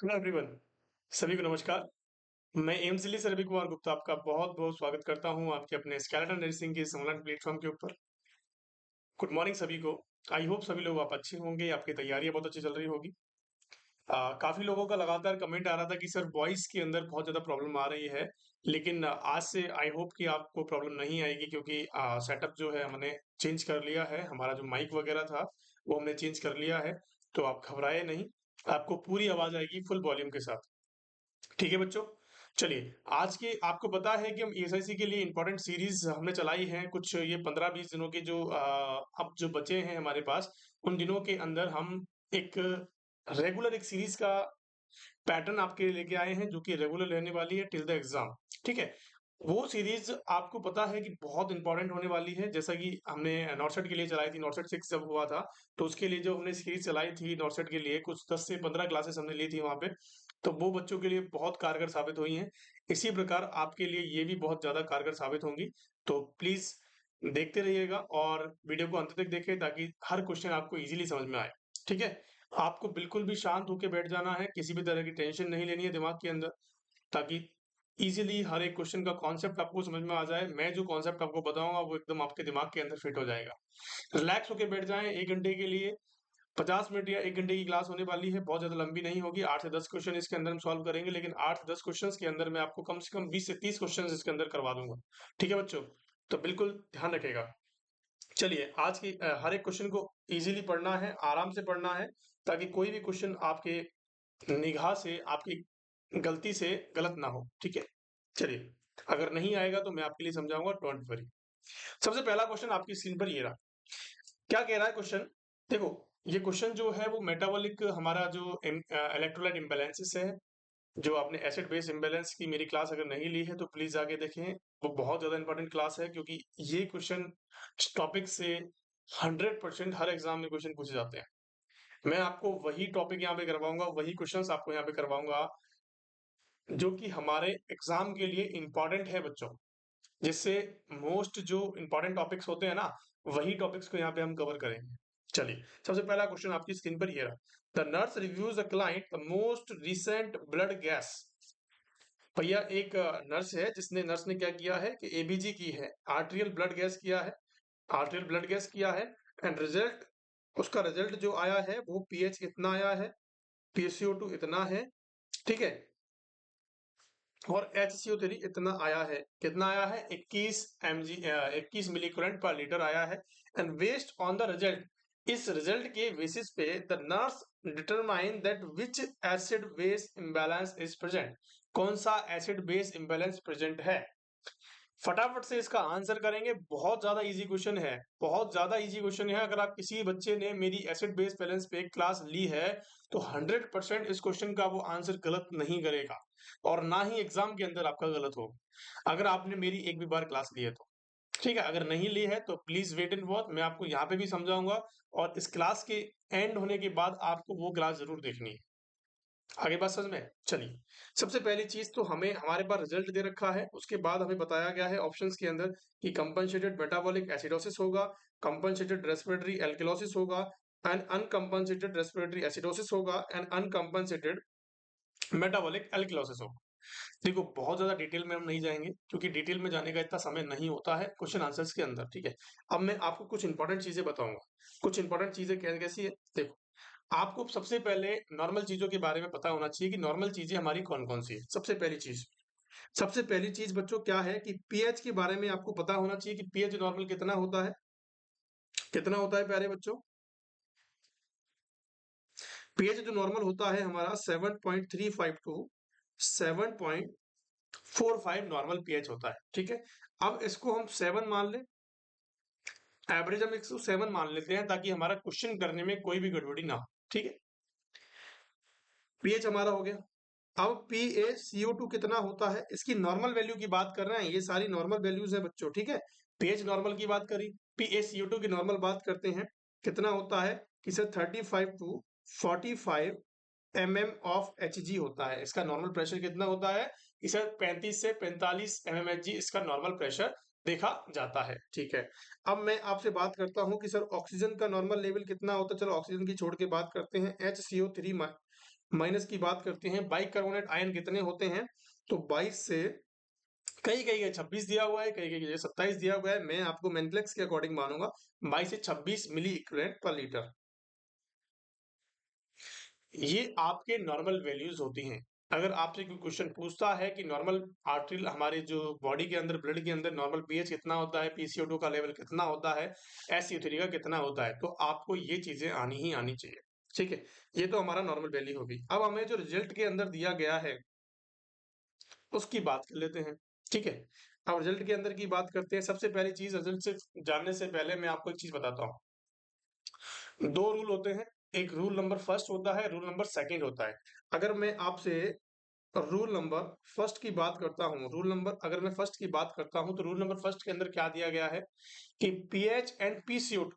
Hello everyone, सभी को नमस्कार। मैं एम्स दिल्ली से रवि कुमार गुप्ता आपका बहुत-बहुत स्वागत करता हूं आपके अपने स्केलेटन नर्सिंग के इस ऑनलाइन प्लेटफॉर्म के ऊपर। गुड मॉर्निंग सभी को। आई होप सभी लोग आप अच्छे होंगे, आपकी तैयारियां बहुत अच्छी चल रही होगी। काफ़ी लोगों का लगातार कमेंट आ रहा था कि सर वॉइस के अंदर बहुत ज़्यादा प्रॉब्लम आ रही है, लेकिन आज से आई होप कि आपको प्रॉब्लम नहीं आएगी क्योंकि सेटअप जो है हमने चेंज कर लिया है। हमारा जो माइक वगैरह था, वो हमने चेंज कर लिया है, तो आप घबराएँ नहीं, आपको पूरी आवाज़ आएगी फुल वॉल्यूम के साथ। ठीक है बच्चों, चलिए आज के आपको पता है कि हम ईएसआईसी के लिए इंपॉर्टेंट सीरीज हमने चलाई है कुछ ये 15-20 दिनों के जो अब जो बचे हैं हमारे पास उन दिनों के अंदर हम एक रेगुलर एक सीरीज का पैटर्न आपके लिए लेके आए हैं जो कि रेगुलर रहने वाली है टिल द एग्जाम। ठीक है, वो सीरीज आपको पता है कि बहुत इंपॉर्टेंट होने वाली है। जैसा कि हमने नॉर्सेट के लिए चलाई थी, नॉर्सेट 6 जब हुआ था तो उसके लिए जो हमने सीरीज चलाई थी नॉर्सेट के लिए कुछ 10 से 15 क्लासेस हमने ली थी वहां पे, तो वो बच्चों के लिए बहुत कारगर साबित हुई हैं। इसी प्रकार आपके लिए ये भी बहुत ज़्यादा कारगर साबित होंगी। तो प्लीज़ देखते रहिएगा और वीडियो को अंत तक देखें ताकि हर क्वेश्चन आपको ईज़िली समझ में आए। ठीक है? आपको बिल्कुल भी शांत होके बैठ जाना है, किसी भी तरह की टेंशन नहीं लेनी है दिमाग के अंदर, ताकि ईज़िली हर एक क्वेश्चन का कॉन्सेप्ट आपको समझ में आ जाए। मैं जो कॉन्सेप्ट आपको बताऊँगा वो एकदम आपके दिमाग के अंदर फिट हो जाएगा। रिलैक्स होके बैठ जाएँ 1 घंटे के लिए, 50 मिनट या 1 घंटे की क्लास होने वाली है, बहुत ज़्यादा लंबी नहीं होगी, 8 से 10 क्वेश्चन इसके अंदर हम सॉल्व करेंगे, लेकिन 8 से 10 क्वेश्चंस के अंदर मैं आपको कम से कम 20 से 30 क्वेश्चंस इसके अंदर करवा दूँगा। ठीक है बच्चों? तो बिल्कुल ध्यान रखिएगा। चलिए आज की हर एक क्वेश्चन को ईज़िली पढ़ना है, आराम से पढ़ना है, ताकि कोई भी क्वेश्चन आपके निगाह से, आपकी गलती से गलत ना हो। ठीक है? चलिए, अगर नहीं आएगा तो मैं आपके लिए समझाऊँगा, डोंट वरी। सबसे पहला क्वेश्चन आपकी स्क्रीन पर ये रहा। क्या कह रहा है क्वेश्चन? देखो, ये क्वेश्चन जो है वो मेटाबॉलिक हमारा जो इलेक्ट्रोलाइट इम्बैलेंसेस है, जो आपने एसिड बेस इम्बैलेंस की मेरी क्लास अगर नहीं ली है तो प्लीज़ जाके देखें। वो बहुत ज़्यादा इंपॉर्टेंट क्लास है क्योंकि ये क्वेश्चन इस टॉपिक से 100% हर एग्ज़ाम में क्वेश्चन पूछे जाते हैं। मैं आपको वही टॉपिक यहाँ पे करवाऊँगा, वही क्वेश्चन्स आपको यहाँ पे करवाऊँगा, जो कि हमारे एग्ज़ाम के लिए इम्पोर्टेंट है बच्चों। जिससे मोस्ट जो इम्पोर्टेंट टॉपिक्स होते हैं ना, वही टॉपिक्स को यहाँ पे हम कवर करेंगे। चलिए, सबसे पहला क्वेश्चन आपकी स्क्रीन पर ये रहा। The nurse reviews a client the most recent blood gas. भैया एक नर्स है जिसने नर्स ने क्या किया है कि एबीजी की है, आर्टेरियल ब्लड गैस किया है, आर्टेरियल ब्लड गैस किया है एंड रिजल्ट उसका रिजल्ट जो आया है वो पीएच इतना आया है, पीएससीओ2 इतना है, ठीक है? और HCO3 इतना आया है, कितना आया है 21 मिली करंट पर लीटर आया है and based on the result, इस रिजल्ट के बेसिस पे the nurse determine that which acid base imbalance is present, कौन सा एसिड बेस इम्बैलेंस प्रेजेंट है। फटाफट से इसका आंसर करेंगे, बहुत ज्यादा इजी क्वेश्चन है, बहुत ज्यादा इजी क्वेश्चन है। अगर आप किसी बच्चे ने मेरी एसिड बेस बैलेंस पे एक क्लास ली है तो 100% इस क्वेश्चन का वो आंसर गलत नहीं करेगा और ना ही एग्जाम के अंदर आपका गलत होगा अगर आपने मेरी एक भी बार क्लास ली है तो। ठीक है, अगर नहीं ली है तो प्लीज वेट एंड वॉच, मैं आपको यहाँ पे भी समझाऊंगा और इस क्लास के एंड होने के बाद आपको वो क्लास जरूर देखनी है। आगे बात समझ में? चलिए, सबसे पहली चीज तो हमें हमारे पास रिजल्ट दे रखा है, उसके बाद हमें बताया गया है ऑप्शंस के अंदर कि कंपनसेटेड मेटाबॉलिक एसिडोसिस होगा, कंपनसेटेड रेस्पिरेटरी एल्किलोसिस होगा एंड अनकंपनसेटेड रेस्पिरेटरी एसिडोसिस होगा एंड अनकंपनसेटेड मेटाबॉलिक एल्किलोसिस होगा। देखो, बहुत ज्यादा डिटेल में हम नहीं जाएंगे क्योंकि डिटेल में जाने का इतना समय नहीं होता है क्वेश्चन आंसर्स के अंदर। ठीक है, अब मैं आपको कुछ इंपॉर्टेंट चीजें बताऊंगा। कुछ इंपॉर्टेंट चीजें कैसी है, देखो, आपको सबसे पहले नॉर्मल चीजों के बारे में पता होना चाहिए कि नॉर्मल चीजें हमारी कौन कौन सी है। सबसे पहली चीज बच्चों क्या है कि पीएच के बारे में आपको पता होना चाहिए कि पीएच नॉर्मल कितना होता है। कितना होता है प्यारे बच्चों? पीएच जो नॉर्मल होता है हमारा 7.352 टू 7.45 नॉर्मल पीएच होता है। ठीक है, अब इसको हम 7 मान लें, एवरेज हम 107 मान लेते हैं ताकि हमारा क्वेश्चन करने में कोई भी गड़बड़ी ना हो। ठीक है, पीएच हमारा हो गया। अब PaCO2 कितना होता है, इसकी नॉर्मल वैल्यू की बात कर रहे हैं, ये सारी नॉर्मल वैल्यूज है बच्चों। ठीक है, पीएच नॉर्मल की बात करी, PaCO2 की नॉर्मल बात करते हैं, कितना होता है कि sir 35 to 45 mm of Hg होता है। इसका नॉर्मल प्रेशर कितना होता है कि सर 35 से 45 mmHg इसका नॉर्मल प्रेशर देखा जाता है। ठीक है, अब मैं आपसे बात करता हूं कि सर ऑक्सीजन का नॉर्मल लेवल कितना होता है। चलो ऑक्सीजन की छोड़ के बात करते हैं, HCO3 माइनस की बात करते हैं, बाइकार्बोनेट आयन कितने होते हैं, तो 22 से कई कई 26 दिया हुआ है, कई कई 27 दिया हुआ है, मैं आपको मैन्फ्लेक्स के अकॉर्डिंग मानूंगा 22 से 26 मिली इक्विवेलेंट पर लीटर। ये आपके नॉर्मल वैल्यूज होती हैं। अगर आपसे कोई क्वेश्चन पूछता है कि नॉर्मल आर्टरी हमारे जो बॉडी के अंदर ब्लड के अंदर नॉर्मल पीएच कितना होता है, पीसीओ2 का लेवल कितना होता है, एससीओ3 का कितना होता है, तो आपको ये चीजें आनी ही आनी चाहिए। ठीक है, ये तो हमारा नॉर्मल वैल्यू होगी। अब हमें जो रिजल्ट के अंदर दिया गया है उसकी बात कर लेते हैं। ठीक है, अब रिजल्ट के अंदर की बात करते हैं। सबसे पहली चीज, रिजल्ट से जानने से पहले मैं आपको एक चीज बताता हूँ। दो रूल होते हैं, एक रूल नंबर फर्स्ट होता है, रूल नंबर सेकंड होता है। अगर मैं आपसे रूल नंबर फर्स्ट की बात करता हूं, रूल नंबर अगर मैं फर्स्ट की बात करता हूं, तो रूल नंबर फर्स्ट के अंदर क्या दिया गया है कि पीएच एंड पीसीओ2,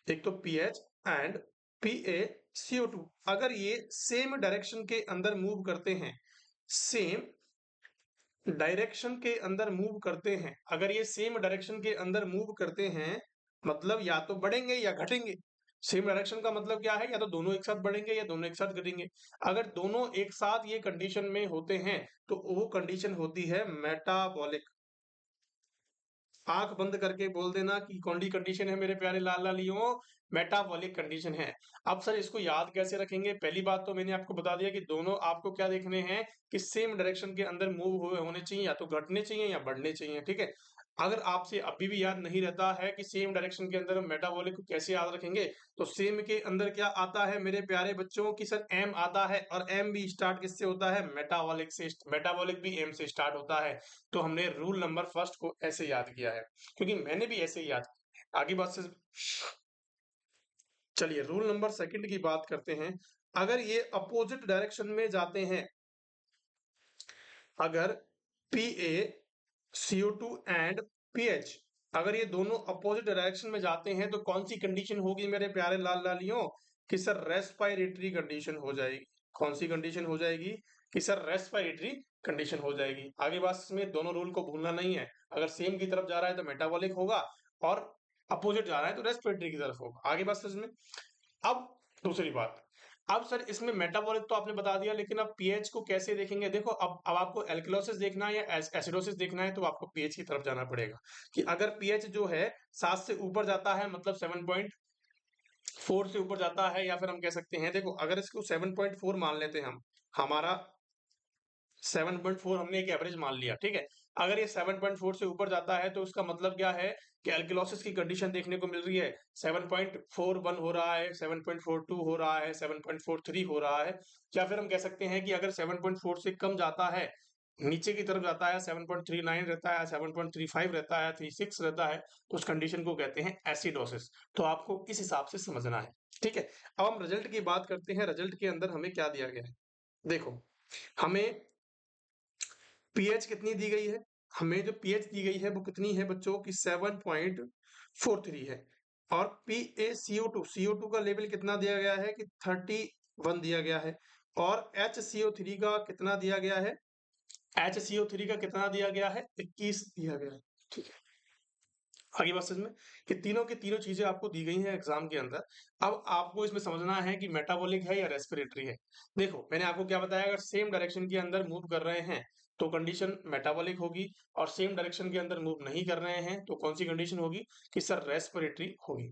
एक तो पीएच एंड पीएसीओ2 अगर ये सेम डायरेक्शन के अंदर मूव करते हैं, सेम डायरेक्शन के अंदर मूव करते हैं, अगर ये सेम डायरेक्शन के अंदर मूव करते हैं, मतलब या तो बढ़ेंगे या घटेंगे। सेम डायरेक्शन का मतलब क्या है, या तो दोनों एक साथ बढ़ेंगे या दोनों एक साथ घटेंगे। अगर दोनों एक साथ ये कंडीशन में होते हैं तो वो कंडीशन होती है मेटाबॉलिक। आंख बंद करके बोल देना कि कौन सी कंडीशन है मेरे प्यारे लाल लालियों, मेटाबॉलिक कंडीशन है। अब सर इसको याद कैसे रखेंगे, पहली बात तो मैंने आपको बता दिया कि दोनों आपको क्या देखने हैं कि सेम डायरेक्शन के अंदर मूव हुए होने चाहिए, या तो घटने चाहिए या बढ़ने चाहिए। ठीक है, अगर आपसे अभी भी याद नहीं रहता है कि सेम डायरेक्शन के अंदर मेटाबॉलिक को कैसे याद रखेंगे, तो सेम के अंदर क्या आता है मेरे प्यारे बच्चों की सर एम आता है, और एम भी स्टार्ट किससे होता है, मेटाबॉलिक से। मेटाबॉलिक भी एम से स्टार्ट होता है। तो हमने रूल नंबर फर्स्ट को ऐसे याद किया है, क्योंकि मैंने भी ऐसे ही याद किया। आगे बात से चलिए, रूल नंबर सेकंड की बात करते हैं। अगर ये अपोजिट डायरेक्शन में जाते हैं, अगर PaCO2 एंड पीएच अगर ये दोनों अपोजिट डायरेक्शन में जाते हैं, तो कौन सी कंडीशन होगी मेरे प्यारे लाल लालियों, कि सर रेस्पिरेटरी कंडीशन हो जाएगी। कौन सी कंडीशन हो जाएगी, कि सर रेस्पिरेटरी कंडीशन हो जाएगी। आगे बात में दोनों रूल को भूलना नहीं है, अगर सेम की तरफ जा रहा है तो मेटाबॉलिक होगा, और अपोजिट जा रहा है तो रेस्पिरेटरी की तरफ होगा। आगे बात समझ में। अब दूसरी बात, अब सर इसमें मेटाबॉलिक तो आपने बता दिया, लेकिन अब पीएच को कैसे देखेंगे। देखो, अब आपको एल्कलोसिस देखना है या एसिडोसिस देखना है, तो आपको पीएच की तरफ जाना पड़ेगा। कि अगर पीएच जो है 7 से ऊपर जाता है, मतलब 7.4 से ऊपर जाता है, या फिर हम कह सकते हैं, देखो अगर इसको 7.4 मान लेते हैं हम, हमारा 7.4 हमने एक एवरेज मान लिया। ठीक है, अगर ये 7.4 से ऊपर जाता है तो उसका मतलब क्या है कि एल्किलोसिस की कंडीशन देखने को मिल रही है। 7.41 हो रहा है, 7.42 हो रहा है, 7.43 हो रहा है। या फिर हम कह सकते हैं कि अगर 7.4 से कम जाता है, नीचे की तरफ जाता है, 7.39 रहता है, 7.35 रहता है, 36 रहता है, तो उस कंडीशन को कहते हैं एसिडोसिस। तो आपको इस हिसाब से समझना है। ठीक है, अब हम रिजल्ट की बात करते हैं। रिजल्ट के अंदर हमें क्या दिया गया है, देखो हमें पीएच कितनी दी गई है, हमें जो पीएच दी गई है वो कितनी है बच्चों की, 7.43 है। और PaCO2 का लेवल कितना दिया गया है कि 31 दिया गया है। और HCO3 का कितना दिया गया है, HCO3 का कितना दिया गया है, 21 दिया गया है। ठीक है, आगे बात समझ में। कि तीनों की तीनों चीजें आपको दी गई हैं एग्जाम के अंदर। अब आपको इसमें समझना है कि मेटाबॉलिक है या रेस्पिरेटरी है। देखो मैंने आपको क्या बताया, अगर सेम डायरेक्शन के अंदर मूव कर रहे हैं तो कंडीशन मेटाबॉलिक होगी, और सेम डायरेक्शन के अंदर मूव नहीं कर रहे हैं तो कौन सी कंडीशन होगी, कि सर रेस्पिरेटरी होगी।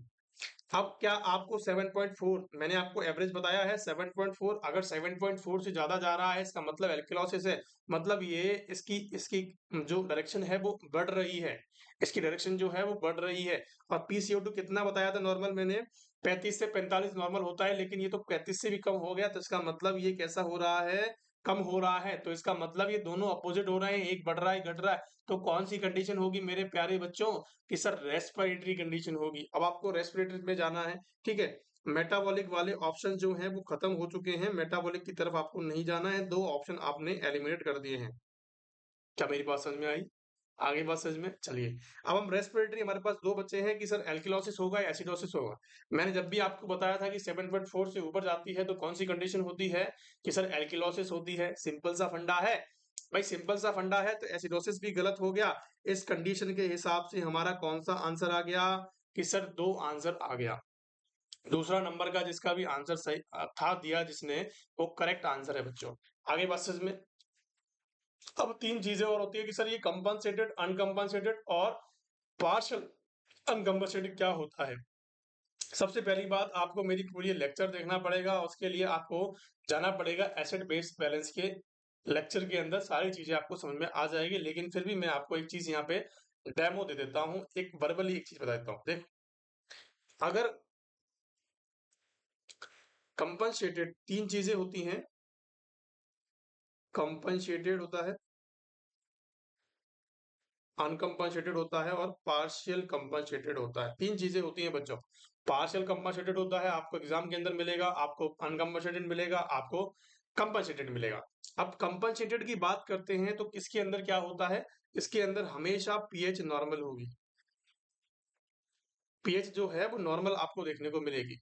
अब क्या आपको 7.4 मैंने आपको एवरेज बताया है, 7.4 अगर 7.4 से ज्यादा जा रहा है, इसका मतलब एल्किलोसिस है। मतलब ये इसकी इसकी जो डायरेक्शन है वो बढ़ रही है, इसकी डायरेक्शन जो है वो बढ़ रही है। और PCO2 कितना बताया था नॉर्मल, मैंने 35 से 45 नॉर्मल होता है, लेकिन ये तो 35 से भी कम हो गया, तो इसका मतलब ये कैसा हो रहा है, कम हो रहा है। तो इसका मतलब ये दोनों अपोजिट हो रहे हैं, एक बढ़ रहा है घट रहा है। तो कौन सी कंडीशन होगी मेरे प्यारे बच्चों, कि सर रेस्पिरेटरी कंडीशन होगी। अब आपको रेस्पिरेटरी में जाना है। ठीक है, मेटाबॉलिक वाले ऑप्शन जो हैं वो खत्म हो चुके हैं, मेटाबॉलिक की तरफ आपको नहीं जाना है, दो ऑप्शन आपने एलिमिनेट कर दिए हैं। क्या मेरी बात समझ में आई, आगे बात समझ में। चलिए, अब हम रेस्पिरेटरी, हमारे पास दो बच्चे हैं कि सर एल्किलोसिस होगा या एसिडोसिस होगा। मैंने जब भी आपको बताया था कि 7.4 से ऊपर जाती है तो कौन सी कंडीशन होती है, कि सर एल्किलोसिस होती है। सिंपल सा फंडा है भाई, सिंपल सा फंडा है। तो एसिडोसिस भी गलत हो गया। इस कंडीशन के हिसाब से हमारा कौन सा आंसर आ गया, कि सर दो आंसर आ गया। दूसरा नंबर का जिसका भी आंसर सही था दिया जिसने, वो करेक्ट आंसर है बच्चों। आगे बात में अब तीन चीजें और होती है कि सर ये कंपनसेटेड, अनकंपनसेटेड और पार्शियल अनकंपनसेटेड क्या होता है। सबसे पहली बात, आपको मेरी पूरी लेक्चर देखना पड़ेगा, उसके लिए आपको जाना पड़ेगा एसेट बेस्ड बैलेंस के लेक्चर के अंदर, सारी चीजें आपको समझ में आ जाएगी। लेकिन फिर भी मैं आपको एक चीज यहाँ पे डेमो दे देता हूँ, एक वर्बली एक चीज बता देता हूँ। देख, अगर कंपनसेटेड, तीन चीजें होती हैं, कंपनसेटेड होता है, अनकंपनसेटेड होता है और पार्शियल कंपनसेटेड होता है। तीन चीजें होती हैं बच्चों। पार्शियल कंपनसेटेड होता है, आपको एग्जाम के अंदर मिलेगा, आपको अनकंपनसेटेड मिलेगा, आपको कंपनसेटेड मिलेगा। अब कंपनसेटेड की बात करते हैं तो इसके अंदर क्या होता है, इसके अंदर हमेशा पीएच नॉर्मल होगी, पीएच जो है वो नॉर्मल आपको देखने को मिलेगी।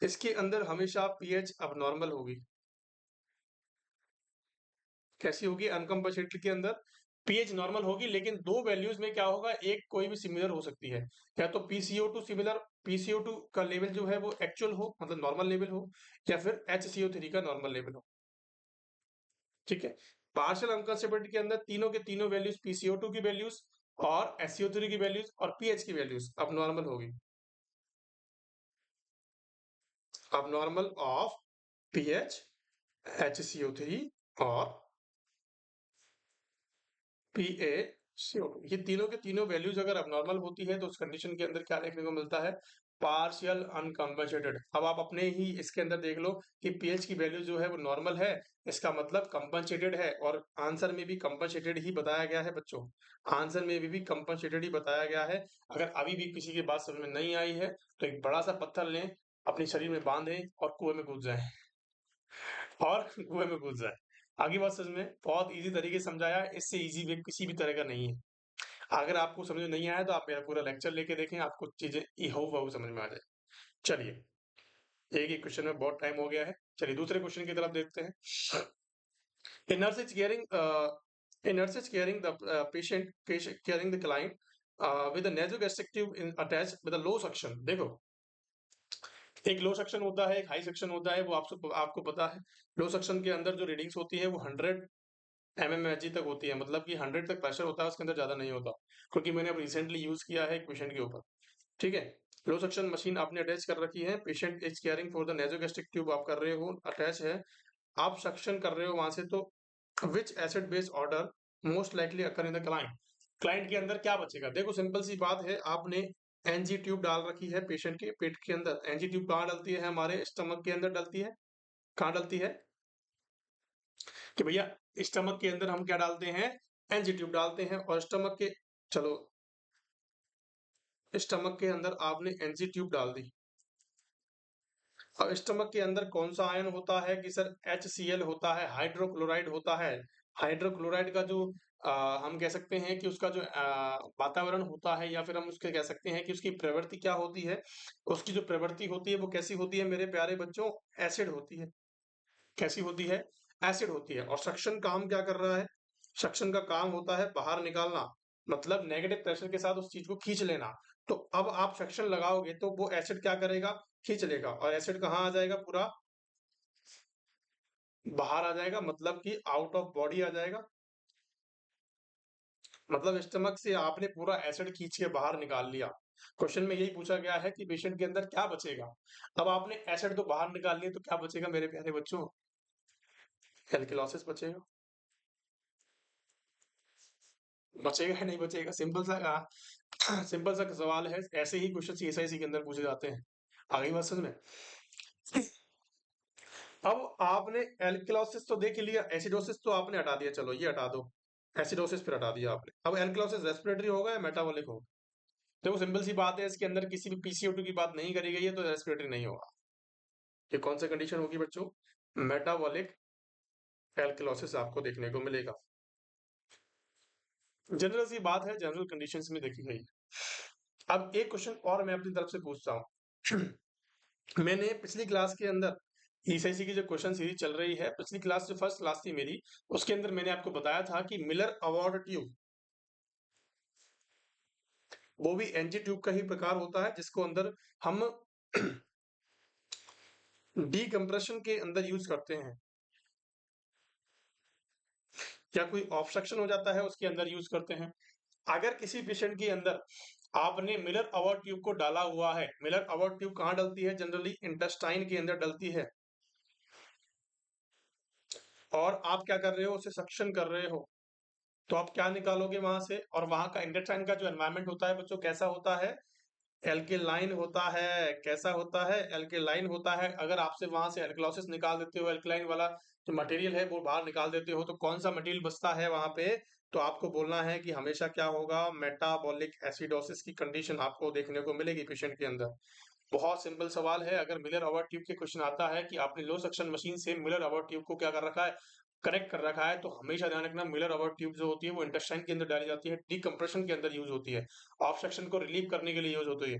इसके अंदर हमेशा पीएच अब नॉर्मल होगी। कैसी होगी, अनकंपनसेटेड के अंदर पीएच नॉर्मल होगी, लेकिन दो वैल्यूज में क्या होगा, एक कोई भी सिमिलर हो सकती है, या तो पीसीओ2 सिमिलर, पीसीओ2 का लेवल जो है वो एक्चुअल हो, मतलब नॉर्मल लेवल हो, या फिर एचसीओ3 का नॉर्मल लेवल हो। ठीक है, पार्शियल अनकंपनसेटेड के अंदर तीनों के तीनों वैल्यूज, पीसीओ2 की वैल्यूज और एससीओ3 की वैल्यूज और पीएच की वैल्यूज अब नॉर्मल होगी, अब नॉर्मल ऑफ पीएच, एचसीओ3 और PaCO2, ये तीनों के तीनों वैल्यूज अगर अबनॉर्मल होती है तो उस कंडीशन के अंदर क्या देखने को मिलता है, पार्शियल अनकंपनसेटेड। अब आप अपने ही इसके अंदर देख लो कि पीएच की वैल्यू जो है वो नॉर्मल है, इसका मतलब कंपनसेटेड है, और आंसर में भी कंपनसेटेड ही बताया गया है बच्चों, आंसर में भी कंपनसेटेड ही बताया गया है। अगर अभी भी किसी की बात समझ में नहीं आई है तो एक बड़ा सा पत्थर लें, अपने शरीर में बांधें और कुएं में कूद जाए, और कुएं में कूद जाए। आगे बात समझ में, बहुत इजी तरीके से समझाया, इससे इजी वे किसी भी तरह का नहीं है। अगर आपको समझ में नहीं आया तो आप मेरा पूरा लेक्चर लेके देखें, आपको चीजें हूबहू बहू समझ में आ जाए। चलिए, एक ही क्वेश्चन में बहुत टाइम हो गया है, चलिए दूसरे क्वेश्चन की तरफ देखते हैं। A nurse is caring, a nurse is caring the patient caring the client with a nasogastric in attached with a low suction। देखो, एक लो सेक्शन होता है, एक हाई सेक्शन होता है, वो आपको पता है। लो सेक्शन के अंदर जो रीडिंग्स होती है वो 100 mmHg तक होती है, मतलब कि 100 तक प्रेशर होता है, उसके अंदर ज्यादा नहीं होता, क्योंकि मैंने अब रिसेंटली यूज किया है एक पेशेंट के ऊपर। ठीक है, लो सक्शन मशीन आपने अटैच कर रखी है, patient is caring for the nasogastric tube आप कर रहे हो, अटैच है, आप सक्शन कर रहे हो वहां से, तो विच acid base order most likely occur in the client, client के अंदर क्या बचेगा। देखो सिंपल सी बात है, आपने एनजी ट्यूब डाल रखी है पेशेंट के पेट के अंदर, एनजी ट्यूब कहाँ डलती है, हमारे स्टमक के अंदर डलती है। कहाँ डलती है कि भैया, स्टमक के अंदर हम क्या डालते हैं, एनजी ट्यूब डालते हैं, और स्टमक के, चलो स्टमक के अंदर आपने एनजी ट्यूब डाल दी। अब स्टमक के अंदर कौन सा आयन होता है कि सर HCl होता है, हाइड्रोक्लोराइड होता है। हाइड्रोक्लोराइड का जो हम कह सकते हैं कि उसका जो वातावरण होता है, या फिर हम उसके कह सकते हैं कि उसकी प्रवृत्ति क्या होती है, उसकी जो प्रवृत्ति होती है वो कैसी होती है मेरे प्यारे बच्चों, एसिड होती है। कैसी होती है, एसिड होती है। और सक्शन काम क्या कर रहा है, सक्शन का काम होता है बाहर निकालना, मतलब नेगेटिव प्रेशर के साथ उस चीज को खींच लेना। तो अब आप सक्शन लगाओगे तो वो एसिड क्या करेगा, खींच लेगा, और एसिड कहाँ आ जाएगा, पूरा बाहर आ जाएगा, मतलब कि आउट ऑफ बॉडी आ जाएगा। मतलब स्टमक से आपने पूरा एसिड खींच के बाहर निकाल लिया। क्वेश्चन में यही पूछा गया है कि पेशेंट के अंदर क्या बचेगा। अब आपने एसिड तो बाहर निकाल लिया, तो क्या बचेगा मेरे प्यारे बच्चों, एल्किलोसिस बचेगा। बचेगा या नहीं बचेगा, सिंपल सा सिंपल सा सवाल है, ऐसे ही क्वेश्चन सीएसआईसी के अंदर पूछे जाते हैं। आगे बात समझ में, अब आपने एल्किलोसिस तो देख ही लिया, एसिडोसिस तो आपने हटा दिया, चलो ये हटा दो, एसिडोसिस फिर हटा दिया आपने। अब एल्किलोसिस रेस्पिरेटरी होगा या मेटाबॉलिक होगा। देखो सिंपल सी बात है, इसके अंदर किसी भी पीसीओ2 की बात नहीं करी गई है, तो रेस्पिरेटरी नहीं होगा। ये कौन सा कंडीशन होगी बच्चों, मेटाबॉलिक एल्किलोसिस आपको देखने को मिलेगा। जनरल सी बात है, जनरल कंडीशंस में देखी गई। अब एक क्वेश्चन और मैं अपनी तरफ से पूछता हूँ। मैंने पिछली क्लास के अंदर ईसीसी की जो क्वेश्चन सीरीज चल रही है, पिछली क्लास जो फर्स्ट क्लास थी मेरी, उसके अंदर मैंने आपको बताया था कि मिलर अवार्ड ट्यूब, वो भी एनजी ट्यूब का ही प्रकार होता है, जिसको अंदर हम डीकम्प्रेशन के अंदर यूज करते हैं, या कोई ऑब्स्ट्रक्शन हो जाता है उसके अंदर यूज करते हैं। अगर किसी पेशेंट के अंदर आपने मिलर अवॉर्ड ट्यूब को डाला हुआ है, मिलर अवॉर्ड ट्यूब कहाँ डलती है? जनरली इंटेस्टाइन के अंदर डलती है, और आप क्या कर रहे हो? उसे सक्शन कर रहे हो, तो आप क्या निकालोगे वहां से? और वहां का इंटेस्टाइन का जो एनवायरमेंट होता है बच्चों, कैसा होता है? एल्केलाइन होता है। कैसा होता है? एल्केलाइन होता है। अगर आपसे वहां से एल्कलॉसिस निकाल देते हो, एल्कलाइन वाला जो मटेरियल है वो बाहर निकाल देते हो, तो कौन सा मटेरियल बचता है वहां पे? तो आपको बोलना है कि हमेशा क्या होगा? मेटाबॉलिक एसिडोसिस की कंडीशन आपको देखने को मिलेगी पेशेंट के अंदर। बहुत सिंपल सवाल है। अगर मिलर अवॉर्ड ट्यूब के क्वेश्चन आता है कि आपने लो सक्शन मशीन से मिलर अवॉर्ड ट्यूब को क्या कर रखा है? कनेक्ट कर रखा है, तो हमेशा ध्यान रखना मिलर अवॉर्ड ट्यूब जो होती है वो इंटेस्टाइन के अंदर डाली जाती है, डीकम्प्रेशन के अंदर यूज होती है, ऑब्स्ट्रक्शन को रिलीव करने के लिए यूज होती है।